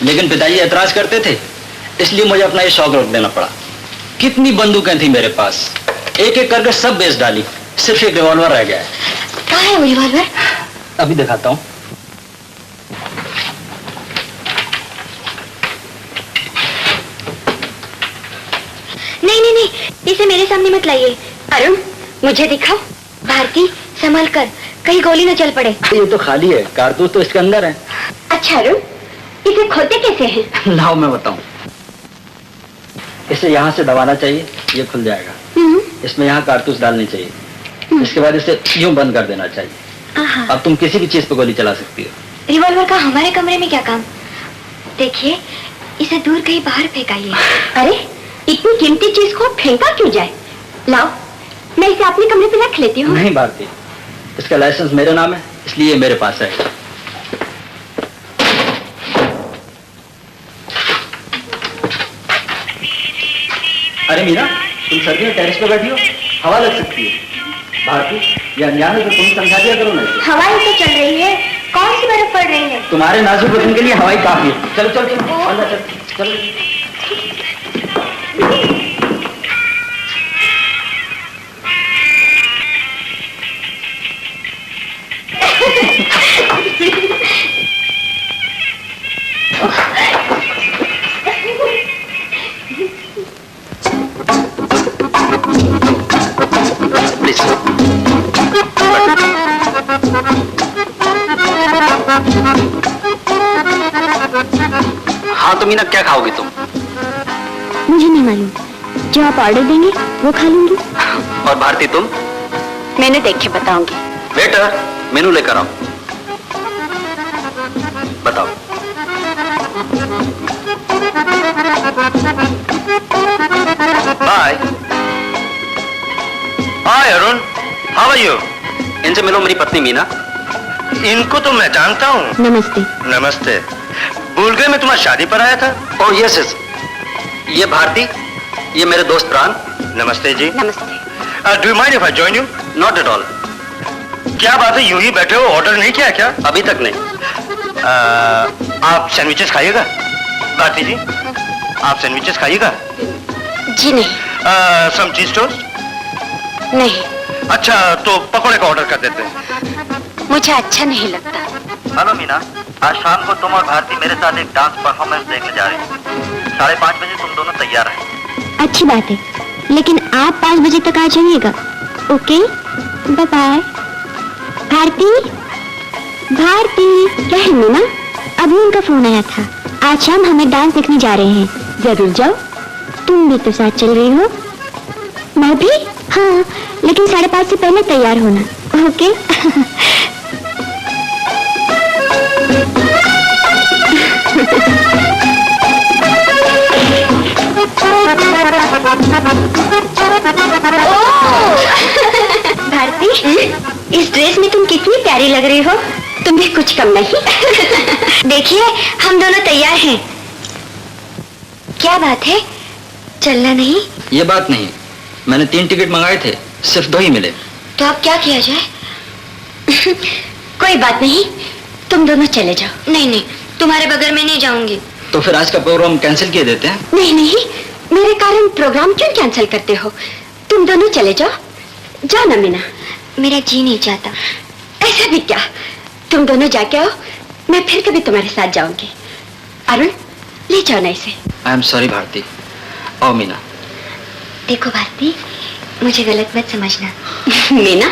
E: लेकिन पिताजी ऐतराज करते थे, इसलिए मुझे अपना ये शौक रोक देना पड़ा। कितनी बंदूकें थी मेरे पास, एक एक करके सब बेच डाली, सिर्फ एक रिवॉल्वर रह गया है।
B: कहाँ है वो रिवॉल्वर?
E: अभी दिखाता हूँ।
B: नहीं नहीं नहीं, इसे मेरे सामने मत लाइए। अरुण, मुझे दिखाओ। भारती, संभल कर, कहीं गोली न चल पड़े।
E: ये तो खाली है, कारतूस तो इसके अंदर है।
B: अच्छा अरुण, इसे खोलते कैसे हैं?
E: लाओ मैं बताऊं। इसे यहाँ से दबाना चाहिए, ये खुल जाएगा। इसमें यहाँ कारतूस डालनी चाहिए, इसके बाद इसे यूं बंद कर देना चाहिए। अब तुम किसी भी चीज पे गोली चला सकती हो।
B: रिवॉल्वर का हमारे कमरे में क्या काम? देखिए, इसे दूर कहीं बाहर फेंकाइए। अरे, इतनी कीमती चीज को फेंका क्यों जाए? लाओ, मैं इसे अपने कमरे पे रख लेती हूँ।
E: नहीं भारती, इसका लाइसेंस मेरे नाम है, इसलिए मेरे पास है। अरे मीना, तुम सर्दी में टेरेस पे बैठी हो, हवा लग सकती है। भारती, ये अनजान है तो तुम समझा दिया करो ना।
B: हवाई तो चल रही है, कौन सी बर्फ पड़ रही है?
E: तुम्हारे नाजुक बदन के लिए हवाई काफी है। चलो चलो चलो, अंदर चलो चलो। हाँ तो मीना, क्या खाओगी तुम?
B: मुझे नहीं मालूम, जो आप ऑर्डर देंगे वो खा लूंगी।
E: और भारती तुम?
B: मैंने देख के बताऊंगी।
E: वेटर, मेनू लेकर आओ। बताओ।
H: हाय हाय अरुण, हाउ आर यू?
E: इनसे मिलो, मेरी पत्नी मीना।
H: इनको तो मैं जानता हूँ।
B: नमस्ते।
H: नमस्ते। भूल गए मैं तुम्हारी शादी पर आया था।
E: ओह यस यस, ये भारती, ये मेरे दोस्त प्राण।
H: नमस्ते जी।
B: नमस्ते।
H: Do you mind if I join you?
E: Not at all.
H: क्या बात है, यूं ही बैठे हो, ऑर्डर नहीं किया क्या?
E: अभी तक नहीं।
H: आप सैंडविचेस खाइएगा? भारती जी, आप सैंडविचेस खाइएगा?
B: जी नहीं।
H: सम चीज टोस्ट?
B: नहीं,
H: अच्छा तो पकौड़े का ऑर्डर कर देते हैं।
B: मुझे अच्छा नहीं लगता।
E: हेलो मीना, आज शाम को तुम और भारती मेरे साथ एक डांस परफॉर्मेंस देखने जा रही हो। 5:30 बजे तुम दोनों तैयार हैं।
B: अच्छी बात है, लेकिन आप 5 बजे तक आ जाइएगा। Okay, bye bye. Bharti, Bharti, क्या है मीना? अभी उनका फोन आया था, आज शाम हमें डांस देखने जा रहे हैं, जरूर जाओ। तुम भी तो साथ चल रही हो। मैं भी? हाँ, लेकिन 5:30 से पहले तैयार होना। ओके? भारती, इस ड्रेस में तुम कितनी प्यारी लग रही हो। तुम भी कुछ कम नहीं। देखिए, हम दोनों तैयार हैं। क्या बात है, चलना नहीं?
E: ये बात नहीं, मैंने 3 टिकट मंगाए थे, सिर्फ 2 ही मिले।
B: तो अब क्या किया जाए? कोई बात नहीं, तुम दोनों चले जाओ। नहीं नहीं, तुम्हारे बगैर मैं नहीं जाऊंगी।
E: तो फिर आज का प्रोग्राम कैंसिल किए देते हैं।
B: नहीं नहीं, मेरे कारण प्रोग्राम क्यों कैंसिल करते हो? तुम दोनों चले जाओ। जाओ ना मीना। मेरा जी नहीं चाहता। ऐसा भी क्या, तुम दोनों जाके आओ, मैं फिर कभी तुम्हारे साथ जाऊंगी। अरुण, ले जाओ ना इसे।
E: I am sorry Bharti. आओ मीना।
B: देखो भारती, मुझे गलत मत समझना। मीना,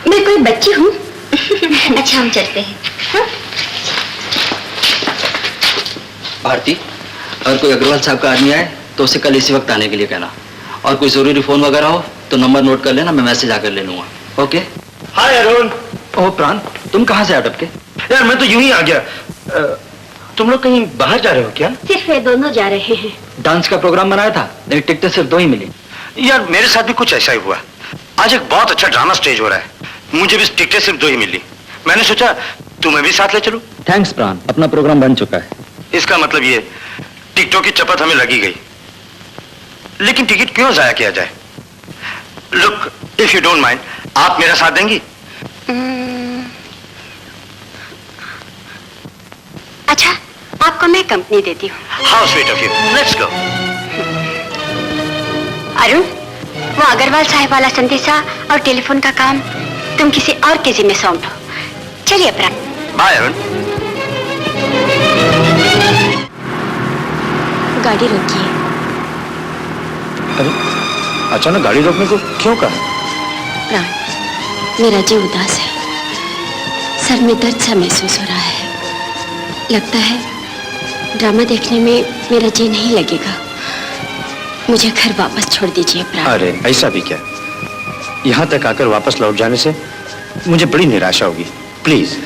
B: मैं कोई बच्ची हूँ। अच्छा, हम चलते हैं। हाँ?
E: भारती, अगर कोई अग्रवाल साहब का आदमी आए तो उसे कल इसी वक्त आने के लिए कहना, और कोई जरूरी फोन वगैरह हो तो नंबर नोट कर लेना, मैं मैसेज आकर ले लूंगा। ओके।
I: हाय अरुण।
E: ओह प्राण, तुम कहाँ से अटक के?
I: यार मैं तो यूं ही आ गया। तुम लोग कहीं बाहर जा रहे हो क्या?
B: सिर्फ ये दोनों जा रहे हैं।
E: डांस का प्रोग्राम बनाया था, लेकिन टिकटें सिर्फ 2 ही मिली।
I: यार मेरे साथ भी कुछ ऐसा ही हुआ। आज एक बहुत अच्छा ड्रामा स्टेज हो रहा है, मुझे भी टिकटें सिर्फ 2 ही मिली। मैंने सोचा तुम्हें भी साथ ले चलूं।
E: थैंक्स प्राण, अपना प्रोग्राम बन चुका है।
I: इसका मतलब ये टिकटों की चपत हमें लगी गई, लेकिन टिकट क्यों जाया किया जाए? Look, if you don't mind, आप मेरा साथ देंगी?
B: अच्छा, आपको मैं कंपनी देती हूँ।
I: How sweet of you, let's go.
B: Arun, वो अग्रवाल साहब वाला संदेशा और टेलीफोन का काम तुम किसी और के जिम्मे सौंप दो। चलिए प्राण।
I: बाय अरुण।
B: गाड़ी रोकिए।
I: अरे अचानक गाड़ी रोकने को क्यों कहा?
B: प्राण, मेरा जी उदास है, सर में दर्द सा महसूस हो रहा है। लगता है ड्रामा देखने में मेरा जी नहीं लगेगा। मुझे घर वापस छोड़ दीजिए प्राण।
I: अरे ऐसा भी क्या, यहाँ तक आकर वापस लौट जाने से मुझे बड़ी निराशा होगी। प्लीज।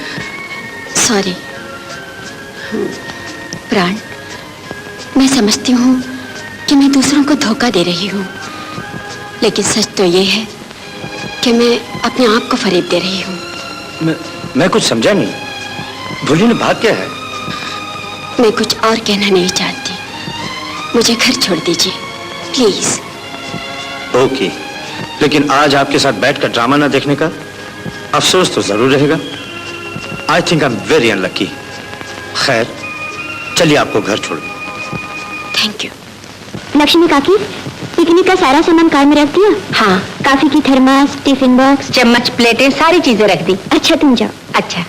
B: सॉरी प्राण, मैं समझती हूँ कि मैं दूसरों को धोखा दे रही हूँ, लेकिन सच तो ये है कि मैं अपने आप को फरेब दे रही हूँ।
I: मैं कुछ समझा नहीं, बोलिए ना, बात क्या है?
B: मैं कुछ और कहना नहीं चाहती, मुझे घर छोड़ दीजिए प्लीज।
I: ओके, लेकिन आज आपके साथ बैठकर ड्रामा ना देखने का अफसोस तो जरूर रहेगा। I think I am very unlucky. खैर, चलिए आपको घर छोड़।
B: Thank you. लक्ष्मी काकी, पिकनिक का सारा सामान कार में रख दिया? हाँ, काफी की थर्मास, टिफिन बॉक्स, चम्मच, प्लेटें, सारी चीजें रख दी। अच्छा, तुम जाओ। अच्छा।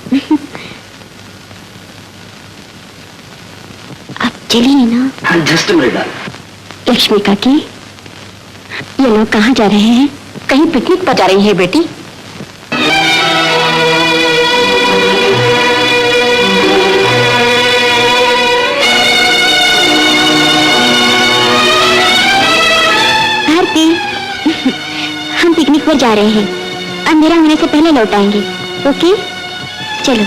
B: अब चलिए ना।
E: Just a minute.
B: लक्ष्मी काकी, ये लोग कहाँ जा रहे हैं? कहीं पिकनिक पर जा रही है बेटी। भारती, हम पिकनिक पर जा रहे हैं, अंधेरा होने से पहले लौट आएंगे। ओके, चलो।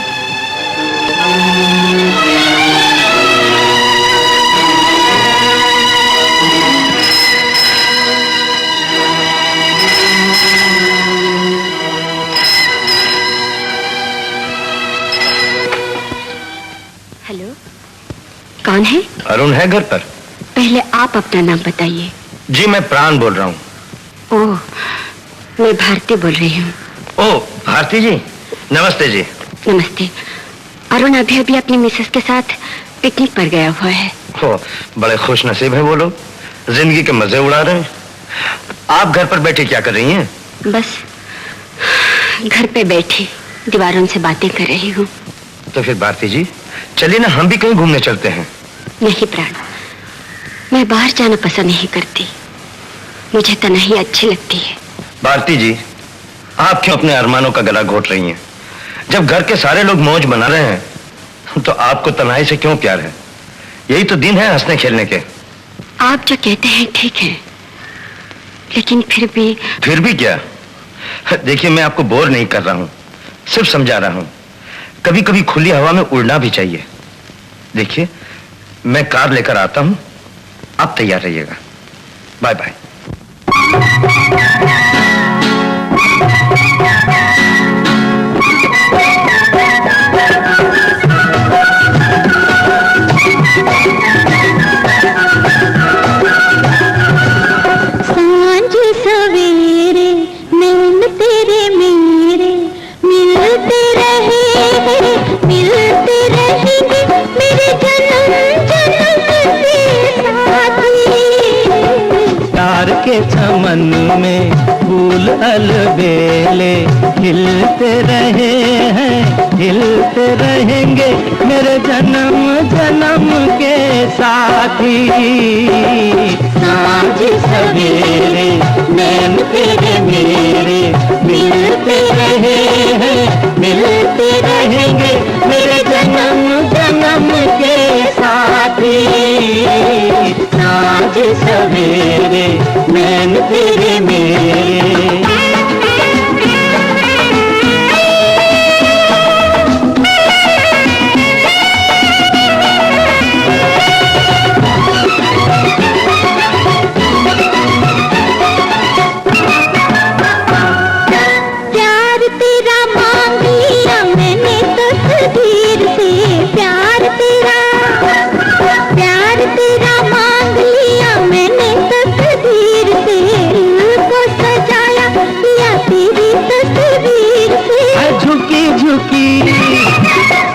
B: हेलो, कौन है?
I: अरुण है घर पर?
B: पहले आप अपना नाम बताइए।
I: जी, मैं प्राण बोल रहा हूँ।
B: ओह, मैं भारती बोल रही हूँ।
I: ओह, भारती जी, नमस्ते जी।
B: नमस्ते। अरुण अभी अभी अपनी मिसेस के साथ पिकनिक पर गया हुआ है।
I: ओह, बड़े खुश नसीब हैं वो लोग, जिंदगी के मजे उड़ा रहे हैं। आप घर पर बैठे क्या कर रही हैं?
B: बस घर पे बैठी दीवारों से बातें कर रही हूँ।
I: तो फिर भारती जी, चलिए ना, हम भी कहीं घूमने चलते हैं।
B: नहीं प्राण, मैं बाहर जाना पसंद नहीं करती, मुझे तन्हाई अच्छी लगती है।
I: भारती जी, आप क्यों अपने अरमानों का गला घोट रही हैं? जब घर के सारे लोग मौज बना रहे हैं तो आपको तन्हाई से क्यों प्यार है? यही तो दिन है हंसने खेलने के।
B: आप जो कहते हैं ठीक है, लेकिन फिर भी
I: क्या? देखिए, मैं आपको बोर नहीं कर रहा हूं, सिर्फ समझा रहा हूं। कभी कभी खुली हवा में उड़ना भी चाहिए। देखिए, मैं कार लेकर आता हूं, आप तैयार रहिएगा। Bye bye.
B: सांझ सवेरे नैन तेरे मेरे मिलते रहे, मिलते
A: के चमन में फूल अलबेले खिलते रहे हैं, खिलते रहेंगे मेरे जन्म जन्म के साथी। साँझ सवेरे नैन तेरे मेरे मिलते रहे हैं, मिलते रहेंगे मेरे जन्म जन्म के साथी। साँझ सवेरे नैन तेरे मेरे।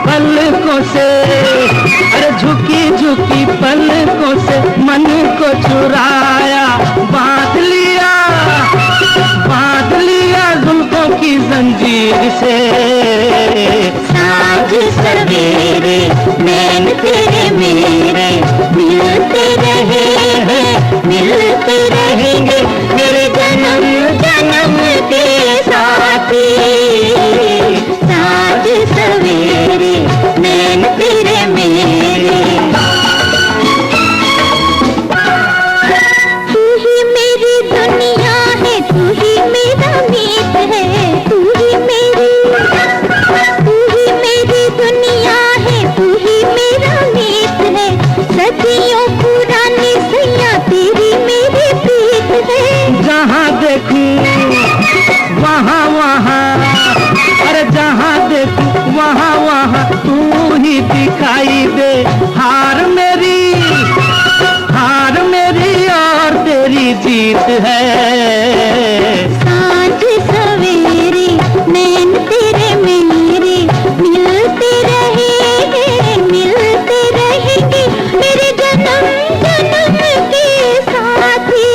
A: पलकों से, अरे झुकी झुकी पलकों से मन को चुराया, बांध लिया जुल्फों की जंजीर से। साँझ सवेरे नैन तेरे मेरे मिलते रहे हैं, मिलते रहेंगे मेरे जन्म जन्म के साथी। साँझ सवेरे नैन तेरे मेरे। तू ही मेरी दुनिया है, तू ही मेरा मीत है, तू ही मेरी दुनिया है, तू ही मेरा मीत है। सदियों पुरानी सैया तेरी मेरी प्रीत है। जहाँ देखूं वहाँ वहाँ, अरे जहाँ देखूं वहाँ वहाँ तू ही दिखाई दे। हार मेरी और तेरी जीत है। साँझ सवेरे नैन तेरे मेरे मिलते रहेंगे, मिलते रहेंगे मेरे जन्म जन्म के साथी।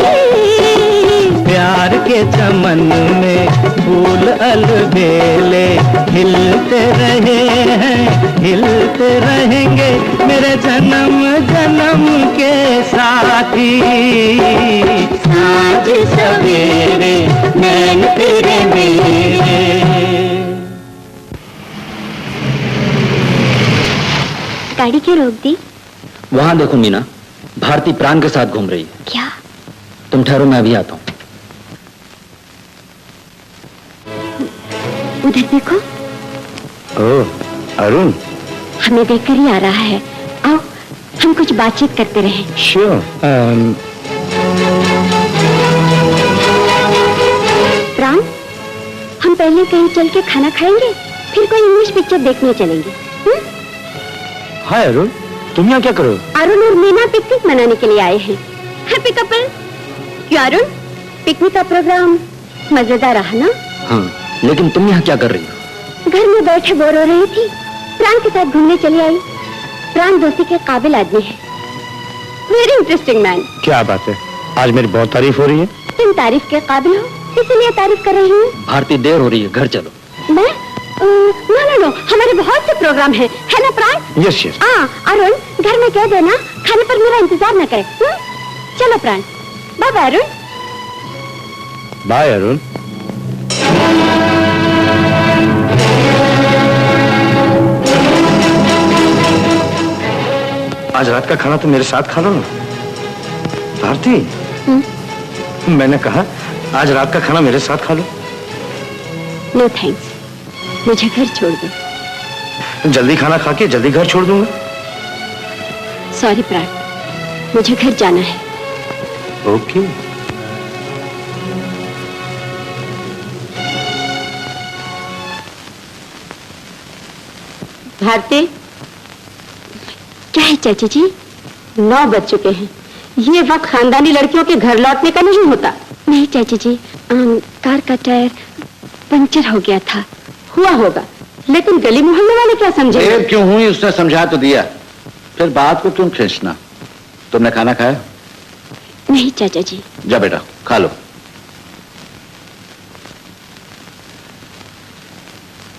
A: प्यार के चमन में फूल अलबेले खिलते रहे हैं, खिलते रहेंगे मेरे जन्म जन्म के साथी। साँझ सवेरे नैन तेरे मेरे।
B: गाड़ी क्यों रोक दी?
E: वहां देखो मीना, भारती प्राण के साथ घूम रही है।
B: क्या?
E: तुम ठहरो, मैं अभी आता हूँ।
B: उधर देखो।
I: ओह अरुण,
B: हमें देखकर ही आ रहा है। आओ हम कुछ बातचीत करते रहें।
I: श्योर।
B: प्राण, हम पहले कहीं चल के खाना खाएंगे, फिर कोई इंग्लिश पिक्चर देखने चलेंगे।
I: हाय अरुण, तुम यहाँ क्या करो?
B: अरुण और मीना पिकनिक मनाने के लिए आए हैं। Happy couple. क्यों अरुण, पिकनिक का प्रोग्राम मजेदार रहा ना?
E: हाँ, लेकिन तुम यहाँ क्या कर रही हो?
B: घर में बैठे बोर हो रही थी, प्राण के साथ घूमने चली आई। प्राण दोस्ती के काबिल आदमी है, वेरी इंटरेस्टिंग मैन।
I: क्या बात है, आज मेरी बहुत तारीफ हो रही है।
B: तुम तारीफ के काबिल हो, इसलिए तारीफ कर रही हूँ।
E: भारती देर हो रही है, घर चलो।
B: मैं नो, हमारे बहुत से प्रोग्राम है ना प्राण?
I: Yes yes.
B: अरुण, घर में कह देना खाने पर मेरा इंतजार न करे। चलो Pran, bye bye Arun.
I: Bye Arun. आज रात का खाना तो मेरे साथ खा लो ना भारती। मैंने कहा आज रात का खाना मेरे साथ खा लो।
B: नो थैंक्स, मुझे घर छोड़ दो।
I: जल्दी खाना खा के जल्दी घर छोड़ दूंगा।
B: सॉरी प्राण, मुझे घर जाना है।
I: ओके।
B: भारती, क्या है चाची जी? 9 बज चुके हैं, ये वक्त खानदानी लड़कियों के घर लौटने का नहीं होता। नहीं चाची जी, कार का टायर पंचर हो गया था। हुआ होगा, लेकिन गली मोहल्ले वाले क्या समझे?
D: देर क्यों हुई, उसने समझा तो दिया, फिर बात को तुम खींचना। तुमने खाना खाया?
B: नहीं चाचा जी।
H: जा बेटा खा लो।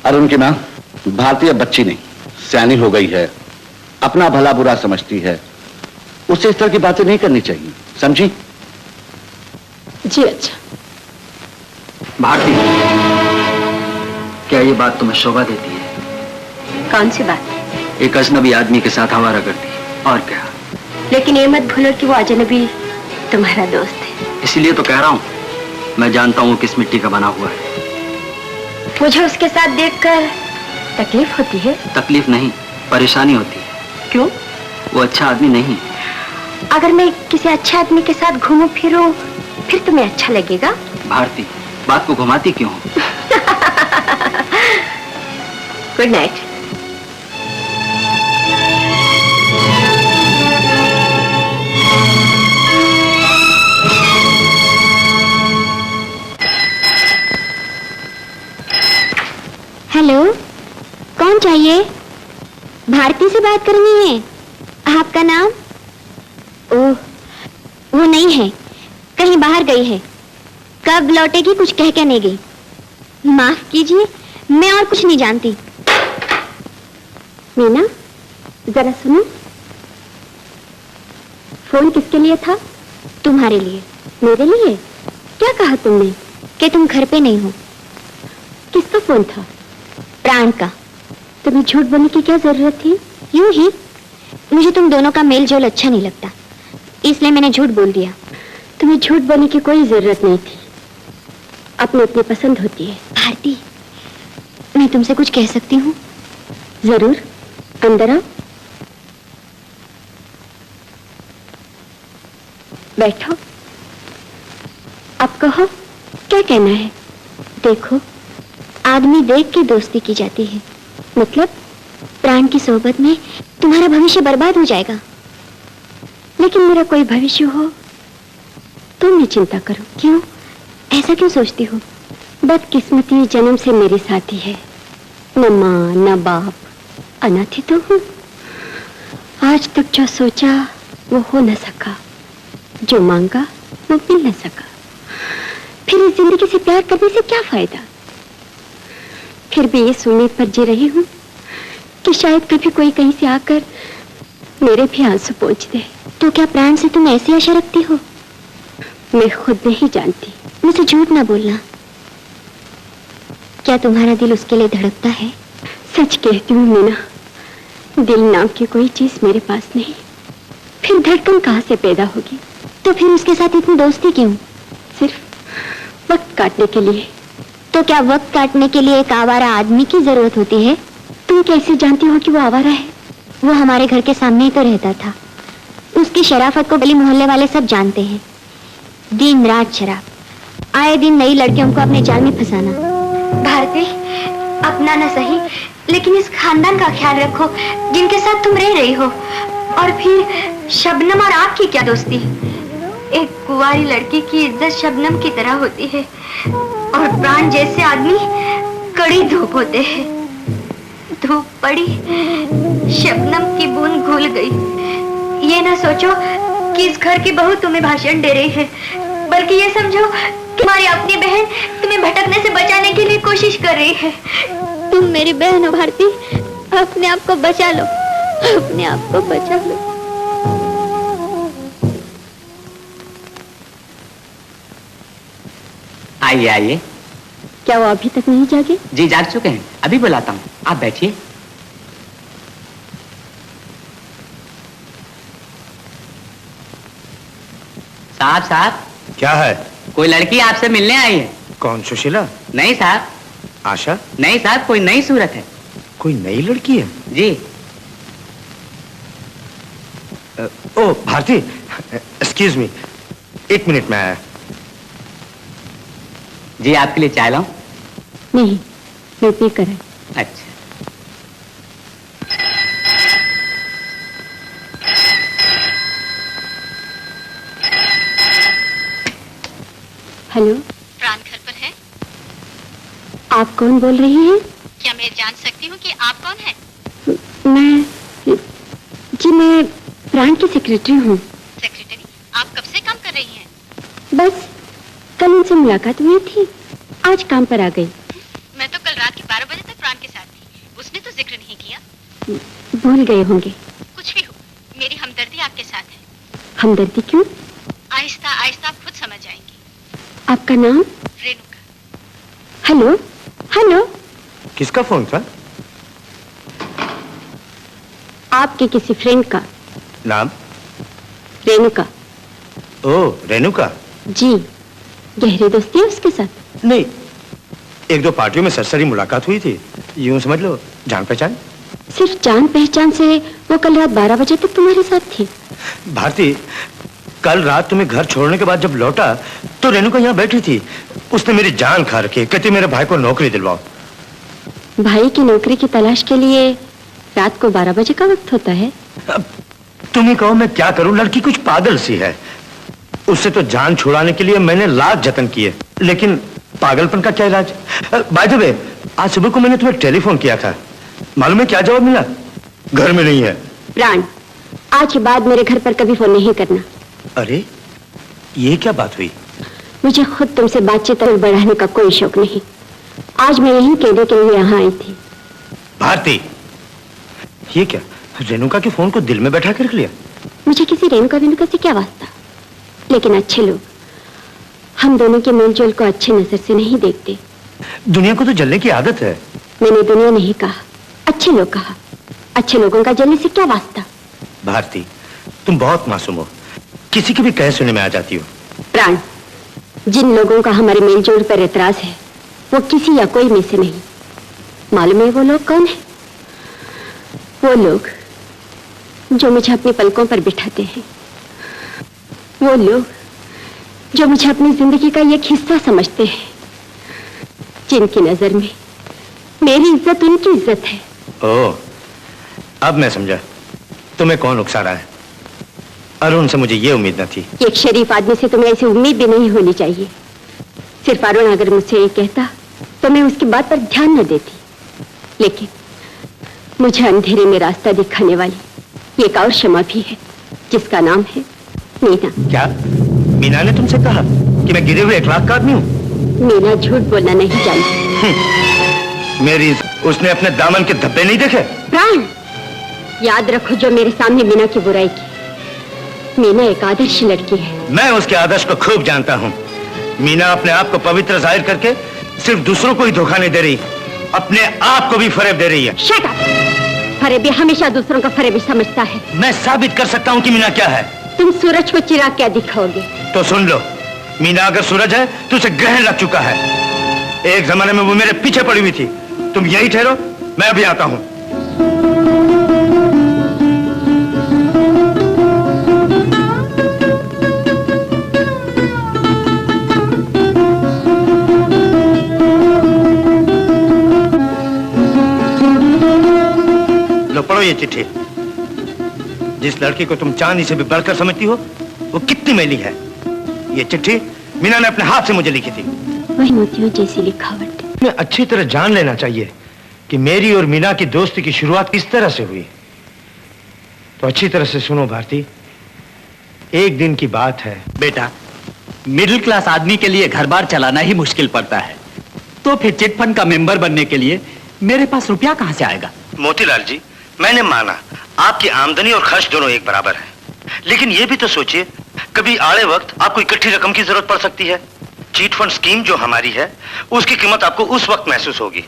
H: अरुण की माँ भारतीय बच्ची नहीं, सियानी हो गई है, अपना भला बुरा समझती है, उससे इस तरह की बातें नहीं करनी चाहिए, समझी?
G: जी अच्छा।
E: भारती, क्या ये बात तुम्हें शोभा देती है?
G: कौन सी बात?
E: एक अजनबी आदमी के साथ आवारा करती है, और क्या?
G: लेकिन ये मत भूलो कि वो अजनबी तुम्हारा दोस्त है।
E: इसीलिए तो कह रहा हूँ, मैं जानता हूँ किस मिट्टी का बना हुआ है।
G: मुझे उसके साथ देखकर तकलीफ होती है।
E: तकलीफ नहीं, परेशानी होती है।
G: क्यों?
E: वो अच्छा आदमी नहीं है।
G: अगर मैं किसी अच्छे आदमी के साथ घूमूं फिरूं, फिर तुम्हें अच्छा लगेगा?
E: भारती, बात को घुमाती क्यों हो?
G: Good night.
B: हेलो, कौन चाहिए? भारती से बात करनी है। आपका नाम? ओह, वो नहीं है, कहीं बाहर गई है। कब लौटेगी कुछ कह के नहीं गई। माफ कीजिए, मैं और कुछ नहीं जानती। मीना, जरा सुनो। फोन किसके लिए था? तुम्हारे लिए। मेरे लिए? क्या कहा तुमने? कि तुम घर पे नहीं हो। किसका फोन था? प्राण का। तुम्हें झूठ बोलने की क्या जरूरत थी? यूं ही मुझे तुम दोनों का मेल जोल अच्छा नहीं लगता, इसलिए मैंने झूठ बोल दिया।
G: तुम्हें झूठ बोलने की कोई जरूरत नहीं थी, अपनी अपनी पसंद होती है।
B: भारती, मैं तुमसे कुछ कह सकती हूँ?
G: जरूर, अंदर आओ, बैठो। अब कहो, क्या कहना है?
B: देखो, आदमी देख के दोस्ती की जाती है। मतलब प्राण की सोहबत में तुम्हारा भविष्य बर्बाद हो जाएगा।
G: लेकिन मेरा कोई भविष्य हो तो मैं चिंता करूं।
B: क्यों? ऐसा क्यों सोचती हो?
G: बदकिस्मती जन्म से मेरे साथी है। न माँ न बाप, अनाथ ही तो हूँ। आज तक जो सोचा वो हो न सका, जो मांगा वो मिल न सका। फिर इस जिंदगी से प्यार करने से क्या फायदा? फिर भी ये उम्मीद पर जी रही हूँ कि शायद कभी कोई कहीं से आकर मेरे भी आंसू पोंछ दे।
B: तो क्या प्राण से तुम ऐसी आशा रखती हो?
G: मैं खुद नहीं जानती।
B: मुझसे झूठ ना बोलना। क्या तुम्हारा दिल उसके लिए धड़कता है?
G: सच कहती हूँ मीना, दिल नाम की कोई चीज मेरे पास नहीं। फिर धड़कन कहाँ से पैदा होगी?
B: तो फिर उसके साथ इतनी दोस्ती क्यों?
G: सिर्फ वक्त काटने के लिए।
B: तो क्या वक्त काटने के लिए एक आवारा आदमी की जरूरत होती है?
G: तुम कैसे जानती हो कि वो आवारा है?
B: वो हमारे घर के सामने ही तो रहता था। उसकी शराफत को गली मोहल्ले वाले सब जानते हैं। दिन रात शराब, आए दिन नई लड़कियों को अपने जाल में फंसाना। भारती, अपना न सही लेकिन इस खानदान का ख्याल रखो जिनके साथ तुम रह रही हो। और फिर शबनम और आपकी क्या दोस्ती? एक कुंवारी लड़की की इज्जत शबनम की तरह होती है और प्राण जैसे आदमी कड़ी धूप होते हैं। धूप पड़ी, शबनम की बूंद घुल गई। ये ना सोचो कि इस घर की बहू तुम्हें भाषण दे रही है, बल्कि ये समझो कि तुम्हारी अपनी बहन तुम्हें भटकने से बचाने के लिए कोशिश कर रही है। तुम मेरी बहन हो भारती, अपने आप को बचा लो, अपने आप को बचा लो।
J: आइए आइए।
G: क्या वो अभी तक नहीं जागे?
J: जी जाग चुके हैं, अभी बुलाता हूँ, आप बैठिए। साहब साहब।
I: क्या है?
J: कोई लड़की आपसे मिलने आई है।
I: कौन, सुशीला?
J: नहीं साहब।
I: आशा?
J: नहीं साहब, कोई नई सूरत है।
I: कोई नई लड़की है?
J: जी।
I: ओ भारती, एक्सक्यूज मी, 1 मिनट में आया।
J: जी आपके लिए चाय लाऊं?
G: नहीं, मैं पी कर।
J: अच्छा।
G: हेलो,
F: प्राण घर पर है?
G: आप कौन बोल रही हैं?
F: क्या मैं जान सकती हूँ कि आप कौन हैं?
G: मैं प्राण की सेक्रेटरी हूँ।
F: सेक्रेटरी, आप कब से काम कर रही
G: बस कल उनसे मुलाकात हुई थी, आज काम पर आ गई।
F: मैं तो कल रात के 12 बजे तक प्राण के साथ थी, उसने तो जिक्र नहीं किया।
G: भूल गए होंगे।
F: कुछ भी हो, मेरी हमदर्दी आपके साथ है।
G: हमदर्दी क्यों?
F: आहिस्ता आहिस्ता आप खुद समझ जाएंगी।
G: आपका नाम?
F: रेणुका।
G: Hello hello.
I: किसका फोन था?
G: आपके किसी फ्रेंड का।
I: नाम?
G: रेणुका।
I: ओ, रेणुका।
G: जी, गहरी दोस्ती है उसके साथ?
I: नहीं, एक दो पार्टियों में सरसरी मुलाकात हुई थी, यूं समझ लो जान पहचान।
G: सिर्फ जान पहचान से वो कल रात 12 बजे तक तुम्हारे साथ थी?
I: भारती, कल रात तुम्हें घर छोड़ने के बाद जब लौटा तो रेणुका यहाँ बैठी थी। उसने मेरी जान खा रखी, कहती मेरे भाई को नौकरी दिलवाओ।
G: भाई की नौकरी की तलाश के लिए रात को 12 बजे का वक्त होता है?
I: अब तुम ही कहो मैं क्या करूं, लड़की कुछ पागल सी है। उससे तो जान छुड़ाने के लिए मैंने लाख जतन किए, लेकिन पागलपन का क्या इलाज। बाय द वे, आज सुबह को मैंने तुम्हें टेलीफोन किया था, मालूम है क्या जवाब मिला? घर में नहीं है।
G: प्राण, आज के बाद मेरे घर पर कभी फोन नहीं करना।
I: अरे ये क्या बात हुई?
G: मुझे खुद तुमसे बातचीत और बढ़ाने का कोई शौक नहीं। आज मैं यही कहने के लिए यहाँ आई थी।
I: भारती, ये क्या, रेणुका के फोन को दिल में बैठा कर रख लिया?
G: मुझे किसी रेणुका से क्या वास्ता, लेकिन अच्छे लोग हम दोनों के मेलजोल को अच्छी नजर से नहीं देखते।
I: दुनिया को तो जलने की आदत है।
G: मैंने दुनिया नहीं कहा, अच्छे लोग कहा। अच्छे लोगों का जलने से क्या वास्ता?
I: भारती, तुम बहुत मासूम हो, किसी के भी कहे सुने में आ जाती हो।
G: प्राण, जिन लोगों का हमारे मेलजोल पर एतराज है वो किसी या कोई में से नहीं। मालूम है वो लोग कौन है? वो लोग जो मुझे अपनी पलकों पर बिठाते हैं, वो लोग जो मुझे अपनी जिंदगी का एक हिस्सा समझते हैं, जिनकी नजर में मेरी इज्जत उनकी इज्जत है।
I: ओह, अब मैं समझा तुम्हें कौन उकसा रहा है। अरुण से मुझे ये उम्मीद न थी।
G: एक शरीफ आदमी से तुम्हें ऐसी उम्मीद भी नहीं होनी चाहिए। सिर्फ अरुण अगर मुझसे ये कहता तो मैं उसकी बात पर ध्यान न देती, लेकिन मुझे अंधेरे में रास्ता दिखाने वाली एक और क्षमा भी है, जिसका नाम है मीना।
I: क्या मीना ने तुमसे कहा कि मैं गिरे हुए 1 लाख का आदमी हूँ?
G: मीना झूठ बोलना नहीं जानती।
I: मेरी उसने अपने दामन के धब्बे नहीं देखे?
G: प्राण, याद रखो जो मेरे सामने मीना की बुराई की। मीना एक आदर्श लड़की है।
I: मैं उसके आदर्श को खूब जानता हूँ। मीना अपने आप को पवित्र जाहिर करके सिर्फ दूसरों को ही धोखा नहीं दे रही, अपने आप को भी फरेब दे रही है।
G: Shut up! फरेबी हमेशा दूसरों का फरेबी समझता है।
I: मैं साबित कर सकता हूँ कि मीना क्या है।
G: तुम सूरज को चिराग क्या दिखाओगे?
I: तो सुन लो, मीना अगर सूरज है तो उसे ग्रहण लग चुका है। एक जमाने में वो मेरे पीछे पड़ी हुई थी। तुम यही ठहरो, मैं अभी आता हूँ। लो पढ़ो ये चिट्ठी। जिस लड़की को तुम चांदी से भी बढ़कर समझती हो वो कितनी मैली है। ये चिट्ठी मीना ने अपने हाथ से मुझे लिखी थी।
G: वही मोतियों जैसी लिखावट।
I: मैं अच्छी तरह जान लेना चाहिए कि मेरी और मीना की दोस्ती की शुरुआत किस तरह से हुई। तो अच्छी तरह से सुनो भारती, एक दिन की बात है।
J: बेटा, मिडिल क्लास आदमी के लिए घर बार चलाना ही मुश्किल पड़ता है, तो फिर चिट फंड का मेंबर बनने के लिए मेरे पास रुपया कहां से आएगा?
I: मोतीलाल जी, मैंने माना आपकी आमदनी और खर्च दोनों एक बराबर है, लेकिन ये भी तो सोचिए कभी आड़े वक्त आपको इकट्ठी रकम की जरूरत पड़ सकती है। चीट फंड स्कीम जो हमारी है उसकी कीमत आपको उस वक्त महसूस होगी।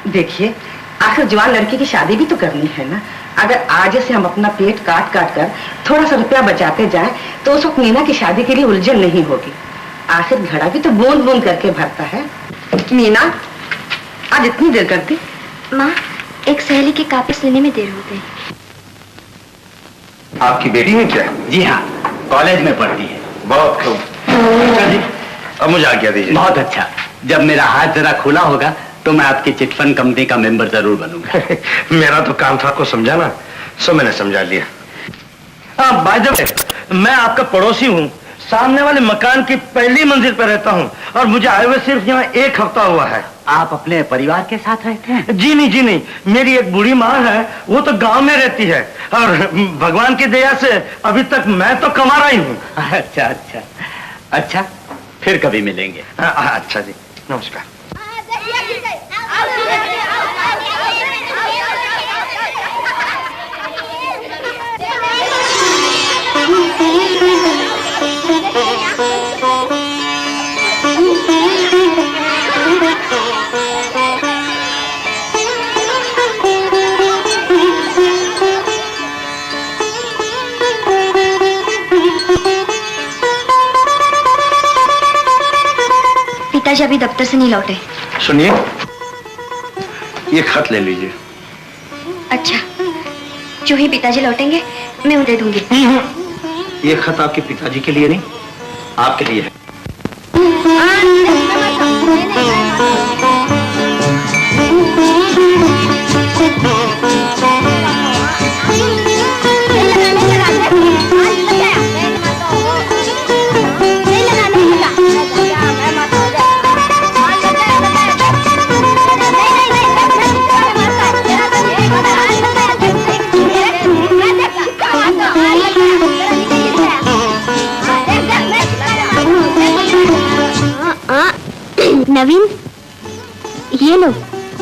K: देखिए, आखिर जवान लड़की की शादी भी तो करनी है ना। अगर आज से हम अपना पेट काट काट कर थोड़ा सा रुपया बचाते जाए तो उस वक्त मीना की शादी के लिए उलझन नहीं होगी। आखिर घड़ा भी तो बूंद बूंद करके भरता है। मीना, आज इतनी देर करती?
B: माँ, एक सहेली के कागज लेने में देर हो गई।
I: आपकी बेटी है क्या?
J: जी हाँ, कॉलेज में पढ़ती है।
I: बहुत खूब। अच्छा जी, अब मुझे आज्ञा दीजिए।
J: बहुत अच्छा। जब मेरा हाथ जरा खुला होगा तो मैं आपकी चिट फंड कंपनी का मेंबर जरूर बनूंगा।
I: मेरा तो काम था आपको समझाना, सो मैंने समझा लिया। बाय द वे, मैं आपका पड़ोसी हूँ, सामने वाले मकान की पहली मंजिल पर रहता हूँ और मुझे आए हुए सिर्फ यहाँ 1 हफ्ता हुआ है।
J: आप अपने परिवार के साथ रहते हैं?
I: जी नहीं, मेरी एक बूढ़ी माँ है, वो तो गांव में रहती है और भगवान की दया से अभी तक मैं तो कमा रही हूँ।
J: अच्छा अच्छा अच्छा। फिर कभी मिलेंगे।
I: अच्छा जी, नमस्कार।
B: पिताजी अभी दफ्तर से नहीं लौटे।
I: सुनिए, ये खत ले लीजिए।
B: अच्छा, जो ही पिताजी लौटेंगे मैं उन्हें दे दूंगी।
I: ये खत आपके पिताजी के लिए नहीं, आपके लिए है।
G: नवीन, ये लो,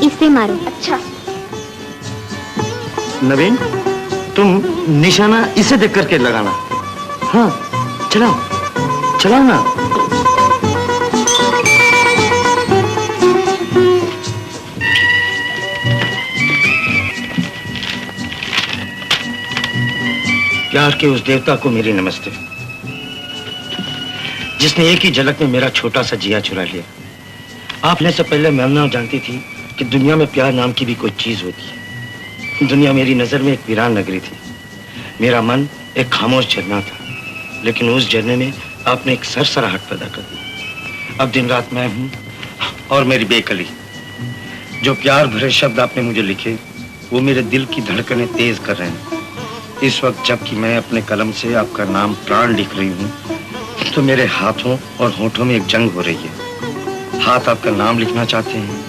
G: इसे मारो।
B: अच्छा।
I: नवीन, तुम निशाना इसे देख करके लगाना। हाँ, चलाओ चलाओ ना। प्यार के उस देवता को मेरी नमस्ते, जिसने एक ही झलक में मेरा छोटा सा जिया चुरा लिया। आपने से पहले मैं ना जानती थी कि दुनिया में प्यार नाम की भी कोई चीज होती है। दुनिया मेरी नजर में एक वीरान नगरी थी। मेरा मन एक खामोश झरना था, लेकिन उस झरने में आपने एक सरसराहट पैदा कर दी। अब दिन रात मैं हूं और मेरी बेकली। जो प्यार भरे शब्द आपने मुझे लिखे, वो मेरे दिल की धड़कनें तेज कर रहे हैं। इस वक्त जबकि मैं अपने कलम से आपका नाम प्राण लिख रही हूँ, तो मेरे हाथों और होठों में एक जंग हो रही है। हाथ आपका नाम लिखना चाहते हैं,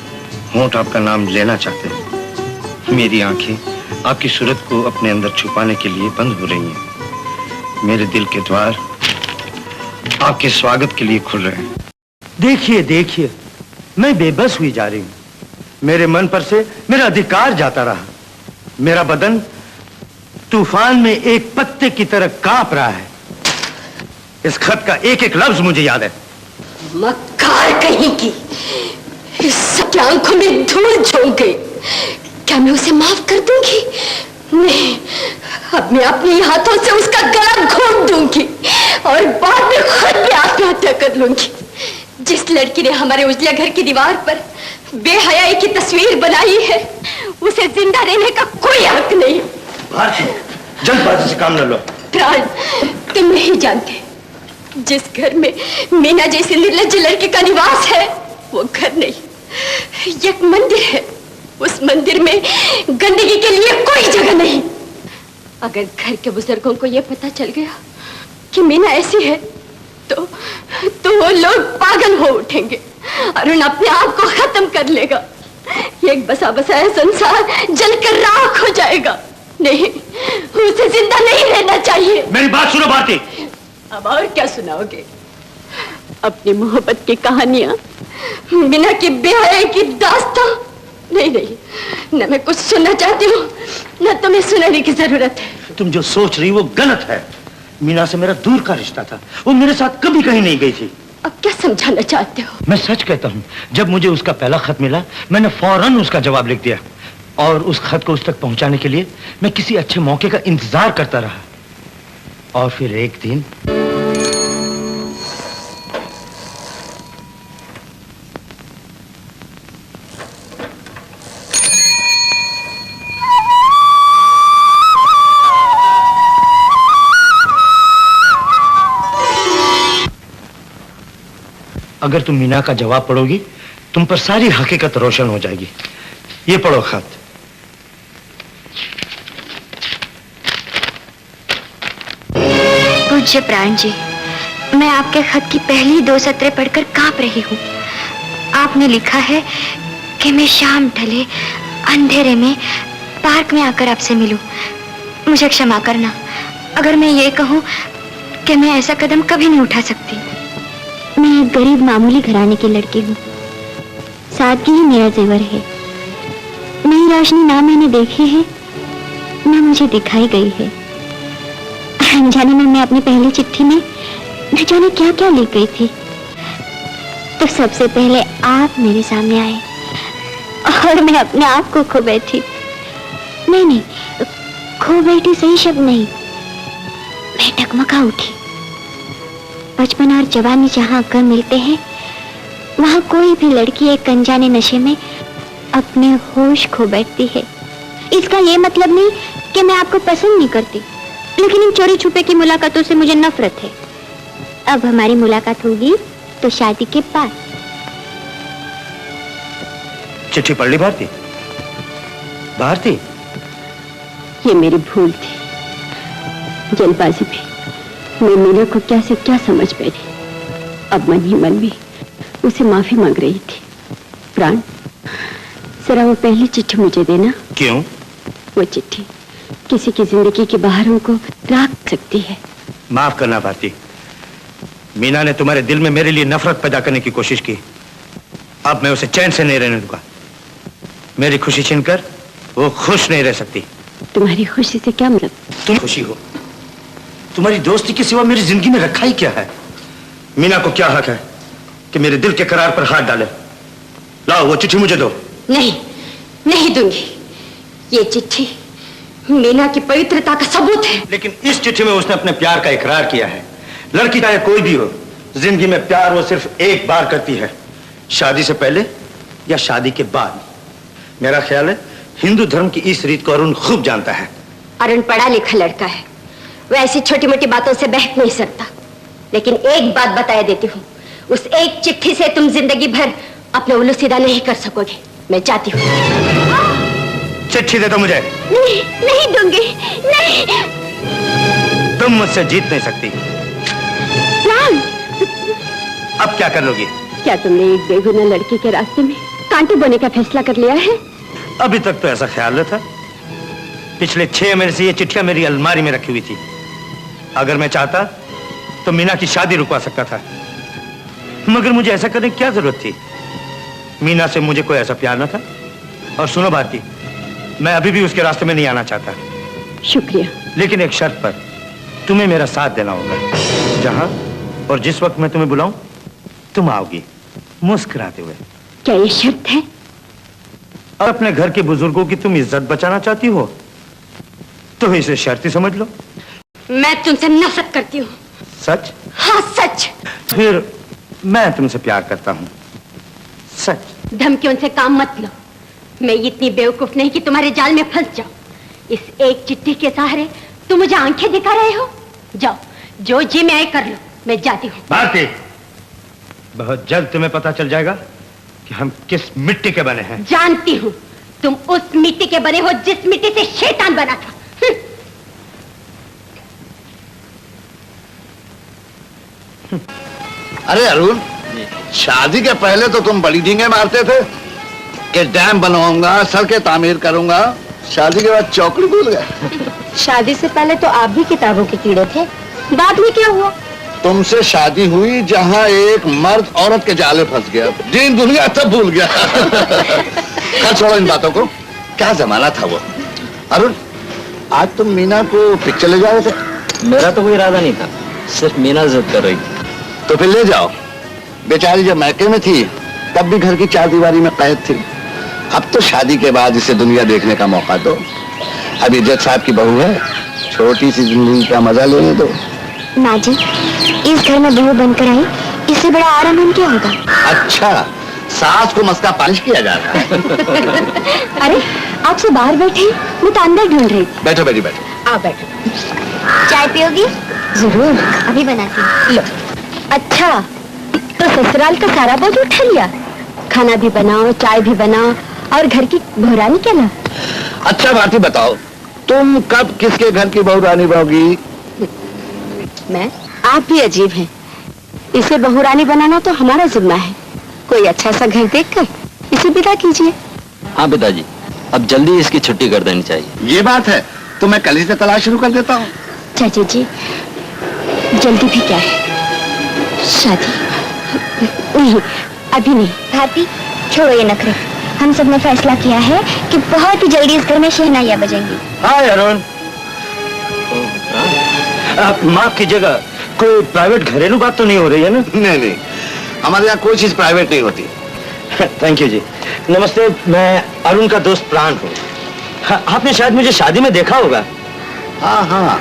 I: होंठ आपका नाम लेना चाहते हैं। मेरी आंखें आपकी सूरत को अपने अंदर छुपाने के लिए बंद हो रही हैं। मेरे दिल के द्वार आपके स्वागत के लिए खुल रहे हैं। देखिए देखिए, मैं बेबस हुई जा रही हूँ। मेरे मन पर से मेरा अधिकार जाता रहा। मेरा बदन तूफान में एक पत्ते की तरह कांप रहा है। इस खत का एक एक लफ्ज मुझे याद है।
G: मक्कार कहीं की, इस सबकी आंखों में धूल झोंक गई। क्या मैं उसे माफ कर दूंगी? नहीं, अब मैं अपने हाथों से उसका गला घोंट दूंगी और बाद में खुद भी आत्महत्या कर लूंगी। जिस लड़की ने हमारे उजले घर की दीवार पर बेहयाई की तस्वीर बनाई है, उसे जिंदा रहने का कोई हक नहीं।
I: भारती, जल्दबाजी से काम न लो।
G: प्राण, तुम नहीं जानते, जिस घर में मीना जैसी निर्लज्ज लड़की का निवास है, वो घर नहीं, एक मंदिर है। उस मंदिर में गंदगी के लिए कोई जगह नहीं। अगर घर के बुजुर्गों को यह पता चल गया कि मीना ऐसी है, तो वो लोग पागल हो उठेंगे और उन अपने आप को खत्म कर लेगा। एक बसा बसाया संसार जलकर राख हो जाएगा। नहीं, उसे जिंदा नहीं रहना चाहिए।
I: मेरी बात सुनो भारती।
G: अब और क्या सुनाओगे? अपनी मोहब्बत की कहानियां, मीना की बेहयाई की दास्तां? नहीं नहीं, न मैं कुछ सुनना चाहती हूँ, न तुम्हें सुनाने की जरूरत है।
I: तुम जो सोच रही वो गलत है। मीना से मेरा दूर का रिश्ता था, वो मेरे साथ कभी कहीं नहीं गई थी।
G: अब क्या समझाना चाहते हो?
I: मैं सच कहता हूँ, जब मुझे उसका पहला खत मिला, मैंने फौरन उसका जवाब लिख दिया और उस खत को उस तक पहुंचाने के लिए मैं किसी अच्छे मौके का इंतजार करता रहा। और फिर एक दिन अगर तुम मीना का जवाब पढ़ोगी, तुम पर सारी हकीकत रोशन हो जाएगी। ये पढ़ो खत।
B: पूज्य प्राण जी, मैं आपके खत की पहली 2 सत्रें पढ़कर कांप रही हूँ। आपने लिखा है कि मैं शाम ढले अंधेरे में पार्क में आकर आपसे मिलूं। मुझे क्षमा करना अगर मैं ये कहूँ कि मैं ऐसा कदम कभी नहीं उठा सकती। मैं एक गरीब मामूली घराने की लड़की हूँ। सादगी ही मेरा जेवर है। नई रोशनी ना मैंने देखी है ना मुझे दिखाई गई है। अनजाने में मैं अपनी पहली चिट्ठी में न जाने क्या क्या लिख गई थी, तो सबसे पहले आप मेरे सामने आए और मैं अपने आप को खो बैठी। नहीं, खो बैठी सही शब्द नहीं, मैं टकमका उठी। बचपन और जवानी जहाँ आकर मिलते हैं, वहाँ कोई भी लड़की एक अनजाने नशे में अपने होश खो बैठती है। इसका ये मतलब नहीं कि मैं आपको पसंद नहीं करती, लेकिन इन चोरी छुपे की मुलाकातों से मुझे नफरत है। अब हमारी मुलाकात होगी तो शादी के बाद।
I: चिट्ठी पढ़ ली भारती? भारती,
G: ये मेरी भूल थी। जल्दबाजी में मैं मीना को क्या से क्या समझ बैठी। अब मन ही मन में उसे माफी मांग रही थी। प्राण, जरा वो पहली चिट्ठी मुझे देना।
I: क्यों?
G: वो चिट्ठी किसी की जिंदगी के बहारों को राख सकती है।
I: माफ करना भारती, मीना ने तुम्हारे दिल में मेरे लिए नफरत पैदा करने की कोशिश की। अब मैं उसे चैन से नहीं रहने दूंगा। मेरी खुशी छीनकर वो खुश नहीं रह सकती।
G: तुम्हारी खुशी से क्या मतलब?
I: तुम खुशी हो? तुम्हारी दोस्ती के सिवा मेरी जिंदगी में रखा ही क्या है? मीना को क्या हक है कि मेरे दिल के करार पर हाथ डाले? लाओ वो चिट्ठी मुझे दो।
G: नहीं, नहीं दूंगी। ये चिट्ठी मीना की पवित्रता का सबूत है।
I: लेकिन इस चिट्ठी में उसने अपने प्यार का इकरार किया है। लड़की चाहे कोई भी हो, जिंदगी में प्यार वो सिर्फ एक बार करती है, शादी से पहले या शादी के बाद। मेरा ख्याल है हिंदू धर्म की इस रीत को अरुण खूब जानता है।
G: अरुण पढ़ा लिखा लड़का है, वो ऐसी छोटी मोटी बातों से बहक नहीं सकता। लेकिन एक बात बताया देती हूँ, उस एक चिट्ठी से तुम जिंदगी भर अपना उल्लू सीधा नहीं कर सकोगे। मैं चाहती हूँ।
I: चिट्ठी दे दो मुझे।
G: नहीं, नहीं दूंगी। नहीं,
I: तुम मुझसे जीत नहीं सकती।
G: प्राण,
I: अब क्या कर लोगी?
G: क्या तुमने एक बेगुनाह लड़की के रास्ते में कांटे बोने का फैसला कर लिया है?
I: अभी तक तो ऐसा ख्याल न था। पिछले 6 महीने से ये चिट्ठियां मेरी अलमारी में रखी हुई थी। अगर मैं चाहता तो मीना की शादी रुकवा सकता था, मगर मुझे ऐसा करने की क्या जरूरत थी? मीना से मुझे कोई ऐसा प्यार न था। और सुनो भारती, मैं अभी भी उसके रास्ते में नहीं आना चाहता।
G: शुक्रिया,
I: लेकिन एक शर्त पर। तुम्हें मेरा साथ देना होगा। जहां और जिस वक्त मैं तुम्हें बुलाऊं, तुम आओगी मुस्कुराते हुए।
G: क्या ये शर्त है?
I: और अपने घर के बुजुर्गों की तुम इज्जत बचाना चाहती हो तो इसे शर्त ही समझ लो।
G: मैं तुमसे नफरत करती हूँ।
I: सच?
G: हाँ, सच।
I: फिर मैं तुमसे प्यार करता हूँ, सच।
G: धमकियों से काम मत लो। मैं इतनी बेवकूफ नहीं कि तुम्हारे जाल में फंस जाऊं। इस एक चिट्ठी के सहारे तुम मुझे आंखें दिखा रहे हो। जाओ, जो जी में आए कर लो, मैं जाती हूँ।
I: भारती, बहुत जल्द तुम्हें पता चल जाएगा कि हम किस मिट्टी के बने हैं।
G: जानती हूँ, तुम उस मिट्टी के बने हो जिस मिट्टी से शैतान बना था।
D: अरे अरुण, शादी के पहले तो तुम बड़ी डींगे मारते थे कि डैम बनवाऊंगा, सड़कें तामीर करूंगा। शादी के बाद चौकड़ी भूल गए।
G: शादी से पहले तो आप भी किताबों के कीड़े थे। बाद में क्या हुआ?
D: तुमसे शादी हुई जहां एक मर्द औरत के जाले फंस गया, दीन दुनिया तब भूल गया। खैर छोड़ो इन बातों को, क्या जमाना था वो। अरुण, आज तुम मीना को पिक्चर ले जाओ थे?
C: मेरा तो कोई इरादा नहीं था, सिर्फ मीना जिद कर रही थी।
D: तो फिर ले जाओ। बेचारी जब मैके में थी तब भी घर की चार दीवारी में कैद थी। अब तो शादी के बाद इसे दुनिया देखने का मौका दो। अभी जज साहब की बहू है, छोटी सी जिंदगी का मजा लेने दो।
B: माँ जी, इस घर में बहू बनकर आई, इससे बड़ा आराम हम क्या होगा?
D: अच्छा, सास को मस्का पालिश किया जाता है।
G: अरे, आपसे बाहर बैठे, मैं तो अंदर ढूंढ रही थी।
D: बैठो बेटी बैठो।
G: आप बैठो।
B: चाय पियोगी?
G: जरूर,
B: अभी बनाती हूँ।
G: लो। अच्छा, तो ससुराल का सारा बोझ उठा लिया। खाना भी बनाओ, चाय भी बनाओ और घर की बहुरानी क्या ना।
D: अच्छा भारती, बताओ तुम कब किसके घर की बहुरानी बहोगी?
G: मैं? आप भी अजीब हैं। इसे बहुरानी बनाना तो हमारा जिम्मा है। कोई अच्छा सा घर देखकर इसे विदा कीजिए।
C: हाँ पिताजी, अब जल्दी इसकी छुट्टी कर देनी चाहिए।
D: ये बात है तो मैं कल ही से तलाश शुरू कर देता हूँ।
B: चाची जी, जल्दी भी क्या है, शादी
G: नहीं, अभी नहीं।
B: भारती, छोड़ो ये नखरे। हम सब ने फैसला किया है कि बहुत ही जल्दी इस घर में शहनाइयाँ बजेंगी।
I: हाय अरुण। आप माफ कीजिएगा, कोई प्राइवेट घरेलू बात तो नहीं हो रही है ना?
H: नहीं नहीं, हमारे यहाँ कोई चीज प्राइवेट नहीं होती।
I: थैंक यू जी। नमस्ते, मैं अरुण का दोस्त प्राण हूँ। आपने शायद मुझे शादी में देखा होगा।
H: हाँ हाँ,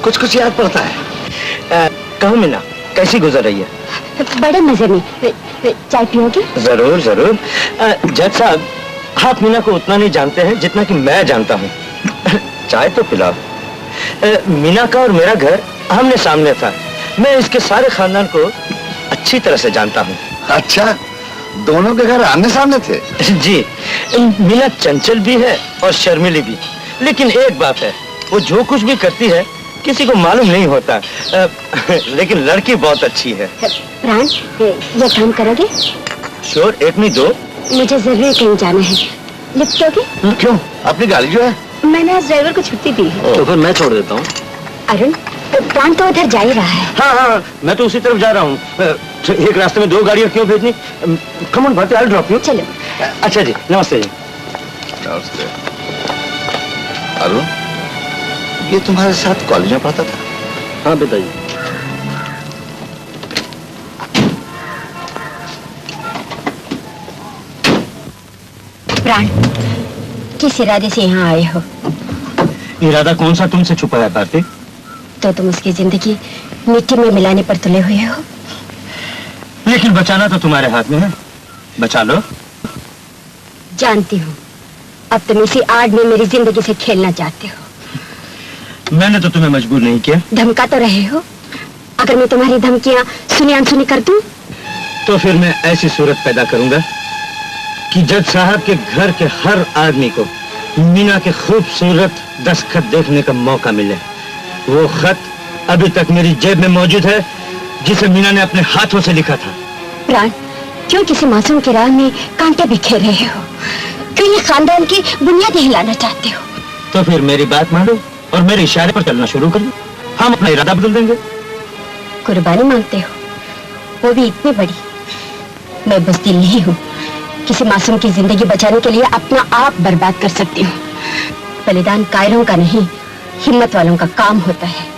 H: कुछ कुछ याद पड़ता है।
I: कहो मीना, कैसी गुजर रही है?
G: बड़े मजे में। चाय पियोगे?
I: जरूर जरूर। जज साहब, आप मीना को उतना नहीं जानते हैं जितना कि मैं जानता हूँ। चाय तो पिलाओ। मीना का और मेरा घर आमने सामने था। मैं इसके सारे खानदान को अच्छी तरह से जानता हूँ।
H: अच्छा, दोनों के घर आमने सामने थे?
I: जी। मीना चंचल भी है और शर्मीली भी, लेकिन एक बात है, वो जो कुछ भी करती है किसी को मालूम नहीं होता। लेकिन लड़की बहुत अच्छी है।
G: प्राण, ये काम करोगे?
I: श्योर, एक नहीं दो।
G: मुझे जरूर कहीं जाना है। लिफ्ट दोगे?
H: क्यों? अपनी गाड़ी जो है।
G: मैंने आज ड्राइवर को छुट्टी दी है।
I: तो फिर मैं छोड़ देता हूँ।
G: अरुण, प्राण तो उधर जा ही रहा है।
I: हाँ हाँ, मैं तो उसी तरफ जा रहा हूँ। एक रास्ते में दो गाड़ियाँ क्यों भेजनी? Come on Bharti, I will drop you.
G: चलो।
I: अच्छा जी, नमस्ते जी।
H: नमस्ते। अरुण, ये तुम्हारे साथ कॉलेज में पढ़ता था?
I: हाँ बताइए।
G: प्राण, किस इरादे से यहाँ आए हो?
I: इरादा कौन सा तुमसे छुपा है भारती?
G: तो तुम उसकी जिंदगी मिट्टी में मिलाने पर तुले हुए हो।
I: लेकिन बचाना तो तुम्हारे हाथ में है, बचा लो।
G: जानती हूँ, अब तुम इसी आड़ में मेरी जिंदगी से खेलना चाहते हो।
I: मैंने तो तुम्हें मजबूर नहीं किया।
G: धमका तो रहे हो। अगर मैं तुम्हारी धमकियाँ सुनी अनसुनी कर दूं?
I: तो फिर मैं ऐसी सूरत पैदा करूंगा कि जज साहब के घर के हर आदमी को मीना के खूबसूरत दस्तखत देखने का मौका मिले। वो खत अभी तक मेरी जेब में मौजूद है, जिसे मीना ने अपने हाथों से लिखा था।
G: प्राण, क्यों किसी मासूम की राह में कांटे बिखेर रहे हो? क्यों ये खानदान की बुनियाद हिलाना चाहते हो?
I: तो फिर मेरी बात मानो और मेरे इशारे पर चलना शुरू कर दो। हम अपना इरादा बदल देंगे।
G: कुर्बानी मांगते हो, वो भी इतनी बड़ी? मैं बुज़दिल नहीं हूँ। किसी मासूम की जिंदगी बचाने के लिए अपना आप बर्बाद कर सकती हूँ। बलिदान कायरों का नहीं, हिम्मत वालों का काम होता है।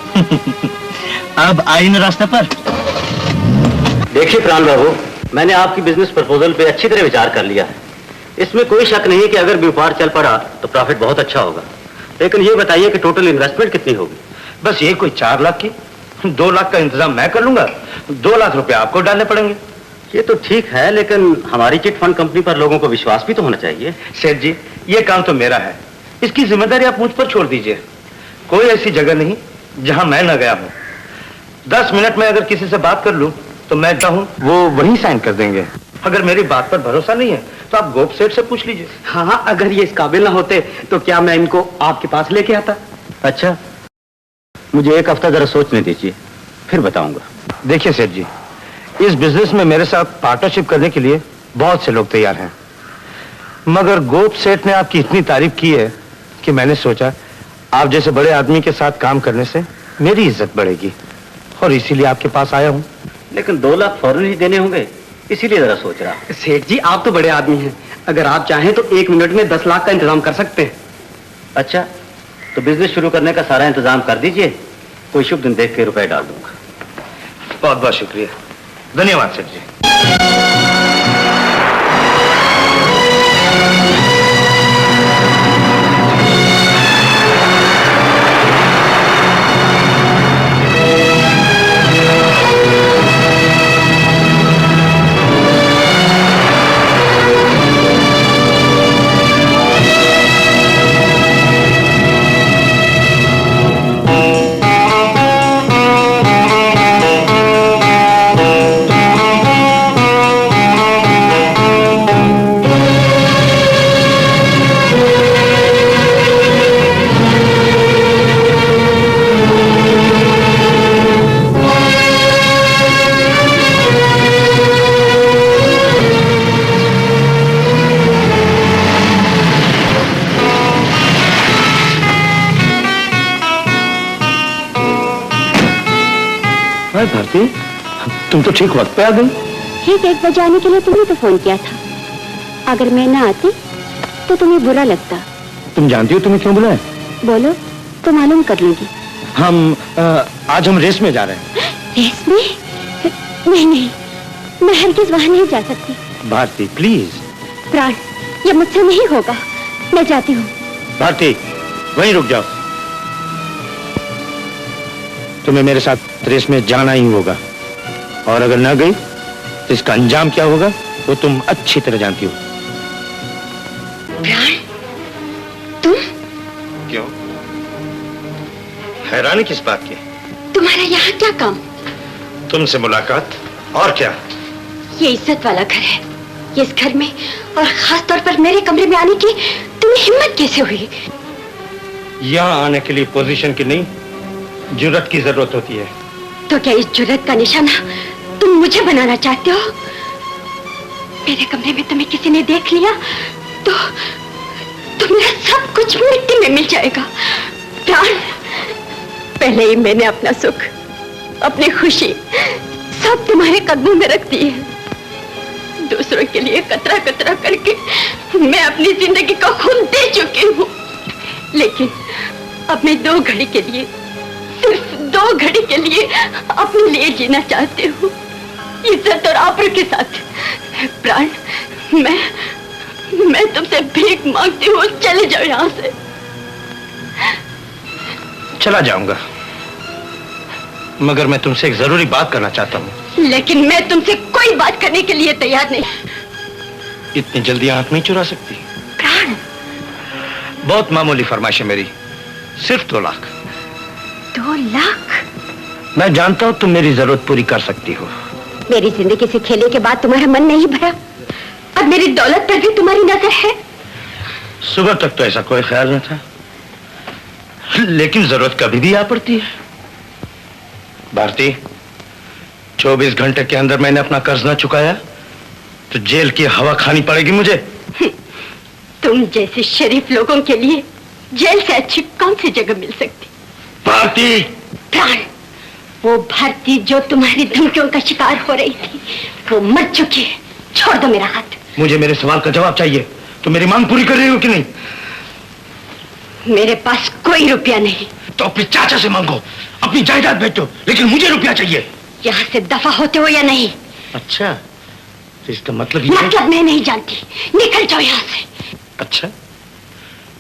I: अब आई न रास्ते पर।
C: देखिए प्राण बाबू, मैंने आपकी बिजनेस प्रपोजल पे अच्छी तरह विचार कर लिया है। इसमें कोई शक नहीं कि अगर व्यापार चल पड़ा तो प्रॉफिट बहुत अच्छा होगा। लेकिन ये बताइए कि टोटल इन्वेस्टमेंट कितनी होगी?
I: बस ये कोई 4 लाख की? 2 लाख का इंतजाम मैं कर लूंगा, 2 लाख रुपए आपको डालने पड़ेंगे।
C: ये तो ठीक है, लेकिन हमारी चिट फंड कंपनी पर लोगों को विश्वास भी तो होना चाहिए।
I: सेठ जी, ये काम तो मेरा है, इसकी जिम्मेदारी आप मुझ पर छोड़ दीजिए। कोई ऐसी जगह नहीं जहां मैं न गया हूं। 10 मिनट में अगर किसी से बात कर लूं तो मैं चाहूं वो वहीं साइन कर देंगे। अगर मेरी बात पर भरोसा नहीं है तो आप गोप सेठ से पूछ लीजिए।
C: हाँ, अगर ये इस काबिल ना होते तो क्या मैं इनको आपके पास लेके आता? अच्छा, मुझे 1 हफ्ता जरा सोचने दीजिए, फिर बताऊंगा।
I: देखिए सेठ जी, इस बिजनेस में मेरे साथ पार्टनरशिप करने के लिए बहुत से लोग तैयार हैं, मगर गोप सेठ ने आपकी इतनी तारीफ की है कि मैंने सोचा आप जैसे बड़े आदमी के साथ काम करने से मेरी इज्जत बढ़ेगी, और इसीलिए आपके पास आया हूं।
C: लेकिन 2 लाख फौरन ही देने होंगे, इसीलिए जरा सोच रहा।
L: सेठ जी, आप तो बड़े आदमी हैं, अगर आप चाहें तो 1 मिनट में 10 लाख का इंतजाम कर सकते हैं।
C: अच्छा, तो बिजनेस शुरू करने का सारा इंतजाम कर दीजिए, कोई शुभ दिन देख के रुपए डाल दूंगा।
I: बहुत बहुत शुक्रिया, धन्यवाद सेठ जी। भारती, तुम तो ठीक वक्त पे आ गई।
G: ठीक 1 बजे आने के लिए तुम्हें तो फोन किया था। अगर मैं ना आती तो तुम्हें बुरा लगता।
I: तुम जानती हो तुम्हें क्यों बुलाया?
G: बोलो तो मालूम कर लूंगी।
I: आज हम रेस में जा रहे हैं।
G: रेस में? नहीं नहीं, मैं हरगिज वहां नहीं जा सकती।
I: भारती प्लीज।
G: प्राण, ये मुझसे नहीं होगा, मैं जाती हूँ।
I: भारती वहीं रुक जाओ, तुम्हें मेरे साथ रेस में जाना ही होगा, और अगर ना गई तो इसका अंजाम क्या होगा वो तुम अच्छी तरह जानती हो।
G: प्राण, तुम?
I: क्यों, हैरानी किस बात की?
G: तुम्हारा यहाँ क्या काम?
I: तुमसे मुलाकात, और क्या?
G: ये इज्जत वाला घर है, इस घर में और खास तौर पर मेरे कमरे में आने की तुम्हें हिम्मत कैसे हुई?
I: यहाँ आने के लिए पोजीशन की नहीं, जुर्रत की जरूरत होती है।
G: तो क्या इस जुर्रत का निशाना तुम मुझे बनाना चाहते हो? मेरे कमरे में तुम्हें किसी ने देख लिया तो मेरा सब कुछ मिट्टी में मिल जाएगा। प्राण, पहले ही मैंने अपना सुख, अपनी खुशी सब तुम्हारे कदमों में रख दी है। दूसरों के लिए कतरा कतरा करके मैं अपनी जिंदगी का खून दे चुकी हूँ, लेकिन अपने 2 घड़ी के लिए, सिर्फ 2 घड़ी के लिए अपने लिए जीना चाहती हूँ, इज्जत और आबरू के साथ। प्राण, मैं तुमसे भीख मांगती हूँ, चले जाओ यहाँ से।
I: चला जाऊंगा, मगर मैं तुमसे एक जरूरी बात करना चाहता हूँ।
G: लेकिन मैं तुमसे कोई बात करने के लिए तैयार नहीं।
I: इतनी जल्दी आंख नहीं चुरा सकती।
G: प्राण,
I: बहुत मामूली फरमाइश है मेरी, सिर्फ 2 लाख।
G: 2 लाख?
I: मैं जानता हूँ तुम मेरी जरूरत पूरी कर सकती हो।
G: मेरी जिंदगी से खेलने के बाद तुम्हारा मन नहीं भरा, अब मेरी दौलत पर भी तुम्हारी नजर है।
I: सुबह तक तो ऐसा कोई ख्याल न था, लेकिन जरूरत कभी भी आ पड़ती है। भारती, 24 घंटे के अंदर मैंने अपना कर्ज न चुकाया तो जेल की हवा खानी पड़ेगी मुझे।
G: तुम जैसे शरीफ लोगों के लिए जेल से अच्छी कौन सी जगह मिल सकती?
I: भारती!
G: प्राण, वो भारती जो तुम्हारी धमकियों का शिकार हो रही थी, वो मर चुकी है। छोड़ दो मेरा हाथ।
I: मुझे मेरे सवाल का जवाब चाहिए। तुम मेरी मांग पूरी कर रही हो कि नहीं?
G: मेरे पास कोई रुपया नहीं।
I: तो अपने चाचा से मांगो, अपनी जायदाद बेचो, लेकिन मुझे रुपया चाहिए।
G: यहाँ से दफा होते हो या नहीं?
I: अच्छा, तो इसका मतलब ये है?
G: मतलब मैं नहीं जानती, निकल जाओ यहाँ से।
I: अच्छा,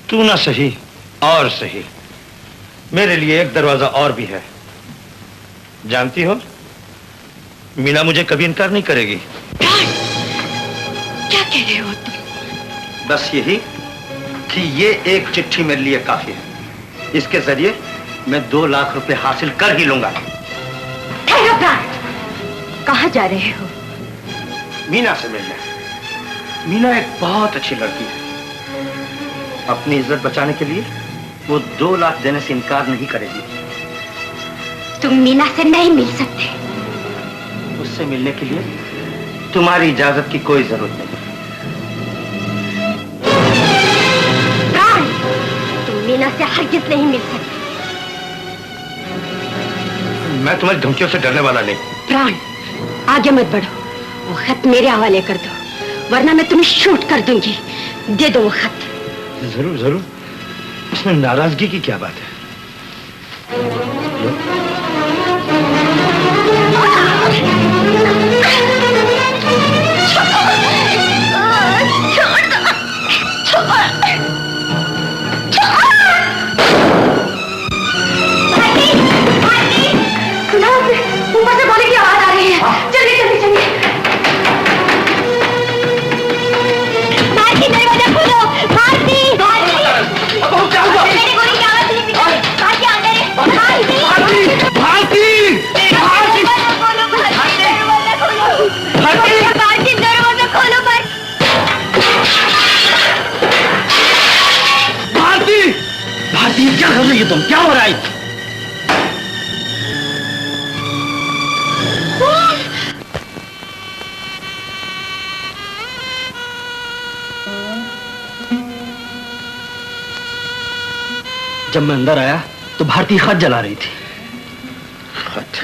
I: तू ना सही और सही, मेरे लिए एक दरवाजा और भी है। जानती हो, मीना मुझे कभी इनकार नहीं करेगी।
G: क्या कह रहे हो तुम?
I: बस यही कि ये एक चिट्ठी मेरे लिए काफी है। इसके जरिए मैं 2 लाख रुपए हासिल कर ही लूंगा।
G: ठहरो प्राण, कहाँ जा रहे हो?
I: मीना से मिलने। मीना एक बहुत अच्छी लड़की है, अपनी इज्जत बचाने के लिए वो 2 लाख देने से इनकार नहीं करेगी।
G: तुम मीना से नहीं मिल सकते।
I: उससे मिलने के लिए तुम्हारी इजाजत की कोई जरूरत नहीं।
G: प्राण, तुम मीना से हरगिज नहीं मिल सकते।
I: मैं तुम्हारी धमकियों से डरने वाला नहीं।
G: प्राण, आगे मत बढ़ो, वो खत मेरे हवाले कर दो, वरना मैं तुम्हें शूट कर दूंगी। दे दो वो खत।
I: जरूर जरूर, इसमें नाराजगी की क्या बात है?
G: ऊपर से गोली की आवाज आ रही है। जल्दी जल्दी जल्दी। भारती, दरवाजा खोलो। भारती, भारती, मेरी गोली की आवाज नहीं मिली। भारती अंदर है। भारती,
I: भारती,
G: भारती, दरवाजा खोलो। दरवाजा खोलो। भारती, दरवाजा खोलो।
I: भारती, भारती, क्या कर रही है तुम? क्या हो रहा है?
C: जब मैं अंदर आया तो भारती खत जला रही थी।
I: खत?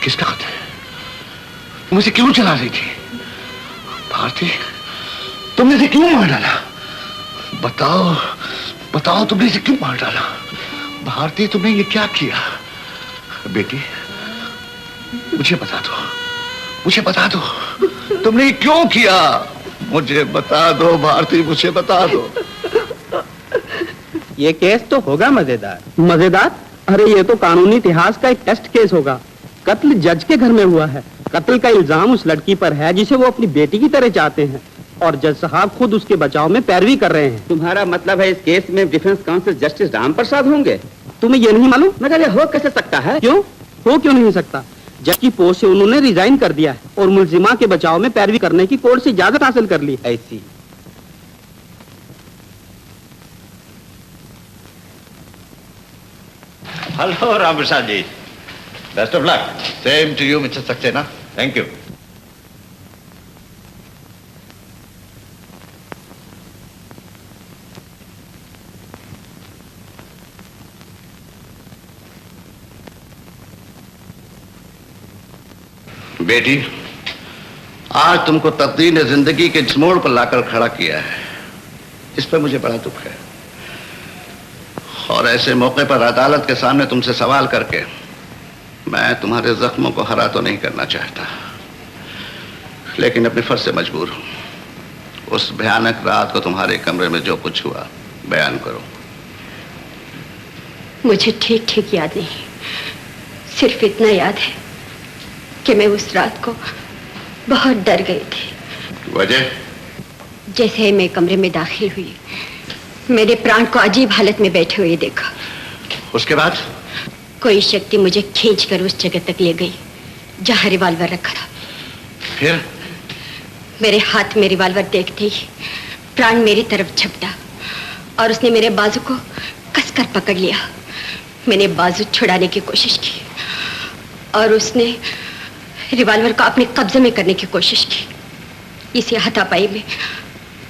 I: किसका खत है?
D: मुझे क्यों चला रही थी? भारती, तुमने इसे क्यों मार डाला? बताओ बताओ, तुमने इसे क्यों मार डाला? भारती, तुमने ये क्या किया? बेटी, मुझे बता दो, मुझे बता दो, तुमने ये क्यों किया? मुझे बता दो भारती, मुझे बता दो।
L: ये केस तो होगा मजेदार। मजेदार? अरे ये तो कानूनी इतिहास का एक टेस्ट केस होगा। कत्ल जज के घर में हुआ है। कत्ल का इल्जाम उस लड़की पर है जिसे वो अपनी बेटी की तरह चाहते हैं, और जज साहब खुद उसके बचाव में पैरवी कर रहे हैं।
J: तुम्हारा मतलब है इस केस में defence council justice Ram Prasad होंगे?
L: तुम्हें ये नहीं मालूम?
J: मगर ये हो कैसे सकता है?
L: क्यों हो क्यों नहीं सकता? जज की पोस्ट से उन्होंने रिजाइन कर दिया है और मुलजिमा के बचाव में पैरवी करने की कोर्ट से इजाजत हासिल कर ली।
A: ऐसी
H: hello Ram Prasad ji, best of luck. Same to you mister Saxena. Thank you. बेटी, आज तुमको तकदीर ने जिंदगी के इस मोड़ पर लाकर खड़ा किया है, इस पर मुझे बड़ा दुख है। और ऐसे मौके पर अदालत के सामने तुमसे सवाल करके मैं तुम्हारे जख्मों को हरा तो नहीं करना चाहता, लेकिन अपने फर्ज से मजबूर हूं। उस भयानक रात को तुम्हारे कमरे में जो कुछ हुआ बयान करो।
G: मुझे ठीक ठीक याद नहीं, सिर्फ इतना याद है कि मैं उस रात को बहुत डर गई थी।
H: वजह?
G: जैसे मैं कमरे में दाखिल हुई, मेरे प्राण को अजीब हालत में बैठे हुए देखा।
H: उसके बाद?
G: कोई शक्ति मुझे खींचकर उस जगह तक ले गई जहां रिवॉल्वर रखा था।
H: फिर?
G: मेरे हाथ में रिवॉल्वर देखते ही प्राण मेरी तरफ झपटा और उसने मेरे बाजू को कसकर पकड़ लिया। मैंने बाजू छुड़ाने की कोशिश की और उसने रिवॉल्वर को अपने कब्जे में करने की कोशिश की। इसी हाथापाई में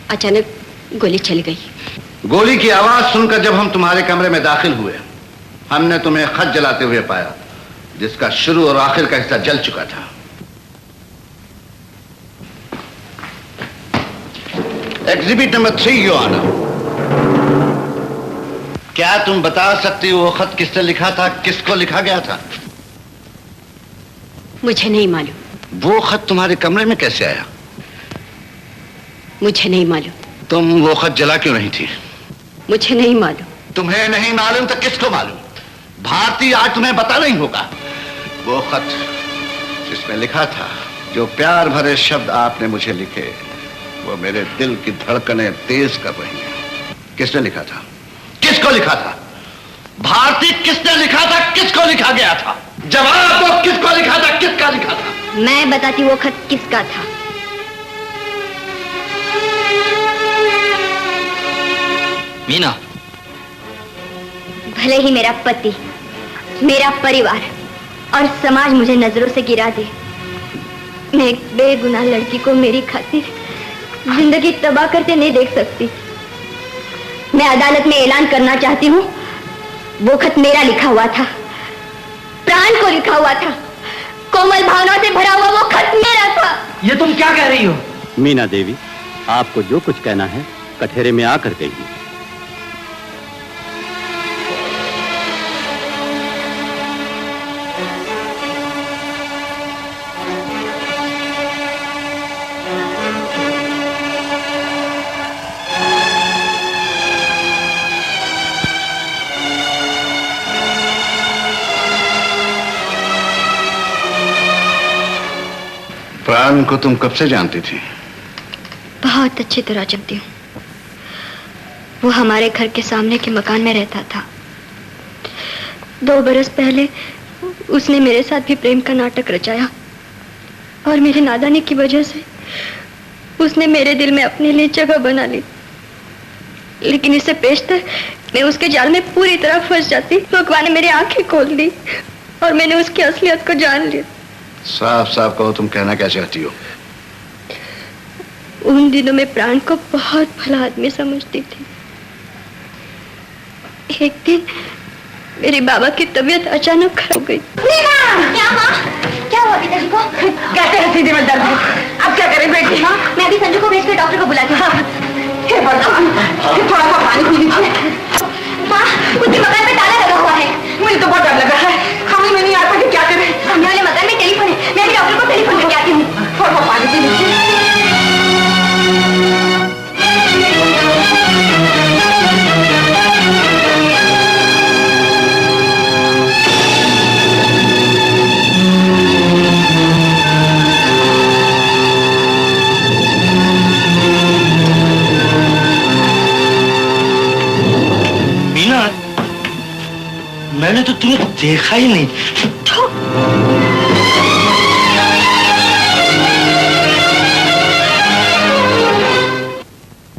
G: अचानक गोली चल गई।
H: गोली की आवाज सुनकर जब हम तुम्हारे कमरे में दाखिल हुए, हमने तुम्हें खत जलाते हुए पाया, जिसका शुरू और आखिर का हिस्सा जल चुका था। Exhibit number 3, your honour. क्या तुम बता सकती हो वो खत किसने लिखा था, किसको लिखा गया था?
G: मुझे नहीं मालूम।
H: वो खत तुम्हारे कमरे में कैसे आया?
G: मुझे नहीं मालूम।
H: तुम वो खत जला क्यों नहीं थी?
G: मुझे नहीं मालूम।
H: तुम्हें नहीं मालूम तो किसको मालूम? भारती, आज तुम्हें पता नहीं होगा। वो खत जिसमें लिखा था, जो प्यार भरे शब्द आपने मुझे लिखे, वो मेरे दिल की धड़कनें तेज कर रही हैं। किसने लिखा था? किसको लिखा था? भारती, किसने लिखा था? किसको लिखा गया था? जवाब दो, किसको लिखा था? किसका लिखा था?
B: मैं बताती वो खत किसका था।
E: मीना।
B: भले ही मेरा पति, मेरा परिवार और समाज मुझे नजरों से गिरा दे, मैं एक बेगुनाह लड़की को मेरी खातिर जिंदगी तबाह करते नहीं देख सकती। मैं अदालत में ऐलान करना चाहती हूँ, वो खत मेरा लिखा हुआ था, प्राण को लिखा हुआ था, कोमल भावनाओं से भरा हुआ वो खत मेरा था।
L: ये तुम क्या कह रही हो? मीना देवी, आपको जो कुछ कहना है कठेरे में आकर कहिए।
H: प्राण को तुम कब से जानती थी?
B: बहुत अच्छी तरह जानती हूँ। वो हमारे घर के सामने के मकान में रहता था। 2 बरस पहले उसने मेरे साथ भी प्रेम का नाटक रचाया और मेरी नादानी की वजह से उसने मेरे दिल में अपने लिए जगह बना ली। लेकिन इससे पेशतर मैं उसके जाल में पूरी तरह फंस जाती। भगवान ने मेरी आंखें खोल दी और मैंने उसकी असलियत को जान लिया।
H: साफ साफ कहो, तुम कहना क्या चाहती हो?
B: उन दिनों में प्राण को बहुत भला आदमी समझती थी। एक दिन मेरे बाबा की तबीयत अचानक खराब हो गई।
F: क्या हुआ? क्या हुआ पिताजी को?
K: कहते हैं सीधे में दर्द है। अब क्या करें बेटी?
F: माँ, मैं अभी संजू को भेजकर डॉक्टर को बुलाती हूँ।
K: हे भगवान, थोड़ा सा पानी पी लीजिए।
F: माँ, उसके मकान पे ताला लगा हुआ है।
K: मुझे तो बहुत डर लग रहा है, समझ में नहीं आता कि क्या करें।
F: सामने वाले मकान में टेलीफोन है, मैं अभी डॉक्टर को टेलीफोन करके आती हूँ।
K: थोड़ा सा पानी पी लीजिए।
I: मैंने तो तुम्हें देखा ही नहीं।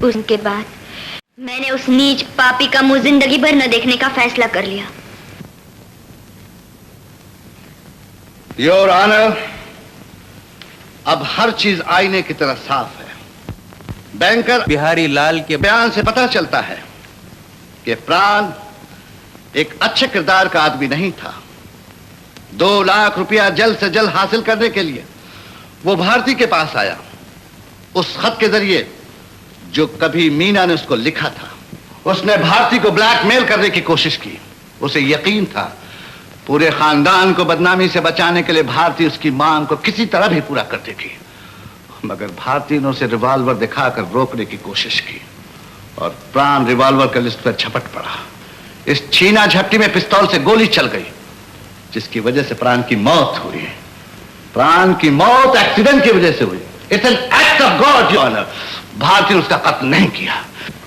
B: उसके बाद मैंने उस नीच पापी का मुंह जिंदगी भर न देखने का फैसला कर लिया।
H: योर ऑनर, अब हर चीज आईने की तरह साफ है। बैंकर
M: बिहारी लाल के
H: बयान से पता चलता है कि प्राण एक अच्छे किरदार का आदमी नहीं था। 2 लाख रुपया जल्द से जल्द हासिल करने के लिए वो भारती के पास आया, उस खत के जरिए जो कभी मीना ने उसको लिखा था। उसने भारती को ब्लैकमेल करने की कोशिश की। उसे यकीन था पूरे खानदान को बदनामी से बचाने के लिए भारती उसकी मांग को किसी तरह भी पूरा कर देगी, मगर भारती ने उसे रिवॉल्वर दिखाकर रोकने की कोशिश की और प्राण रिवॉल्वर के लिस्ट पर झपट पड़ा। इस छीना झपटी में पिस्तौल से गोली चल गई, जिसकी वजह से प्राण की मौत हुई। प्राण की मौत एक्सीडेंट की वजह से हुई। It's an act of God your honour. Bharti ने उसका कत्ल नहीं किया।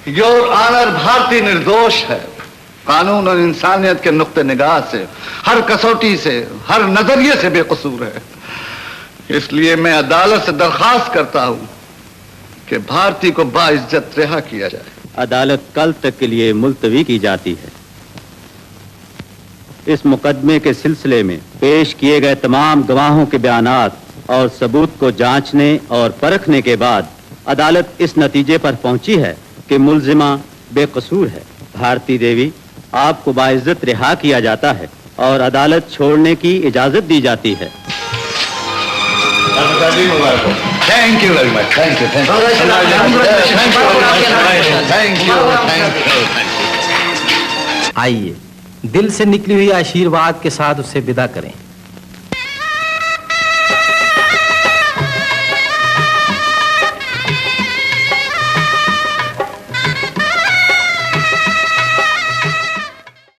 H: योर ऑनर, भारती निर्दोष है। कानून और इंसानियत के नुक्ते निगाह से, हर कसौटी से, हर नजरिए से बेकसूर है। इसलिए मैं अदालत से दरखास्त करता हूं कि भारती को बाइज्जत रिहा किया जाए।
L: अदालत कल तक के लिए मुलतवी की जाती है। इस मुकदमे के सिलसिले में पेश किए गए तमाम गवाहों के बयानात और सबूत को जांचने और परखने के बाद अदालत इस नतीजे पर पहुंची है कि मुल्जिमा बेकसूर है। भारती देवी, आपको बाइज्जत रिहा किया जाता है और अदालत छोड़ने की इजाजत दी जाती है।
H: Thank you very much. Thank you, thank you.
A: आइए, दिल से निकली हुई आशीर्वाद के साथ उसे विदा करें।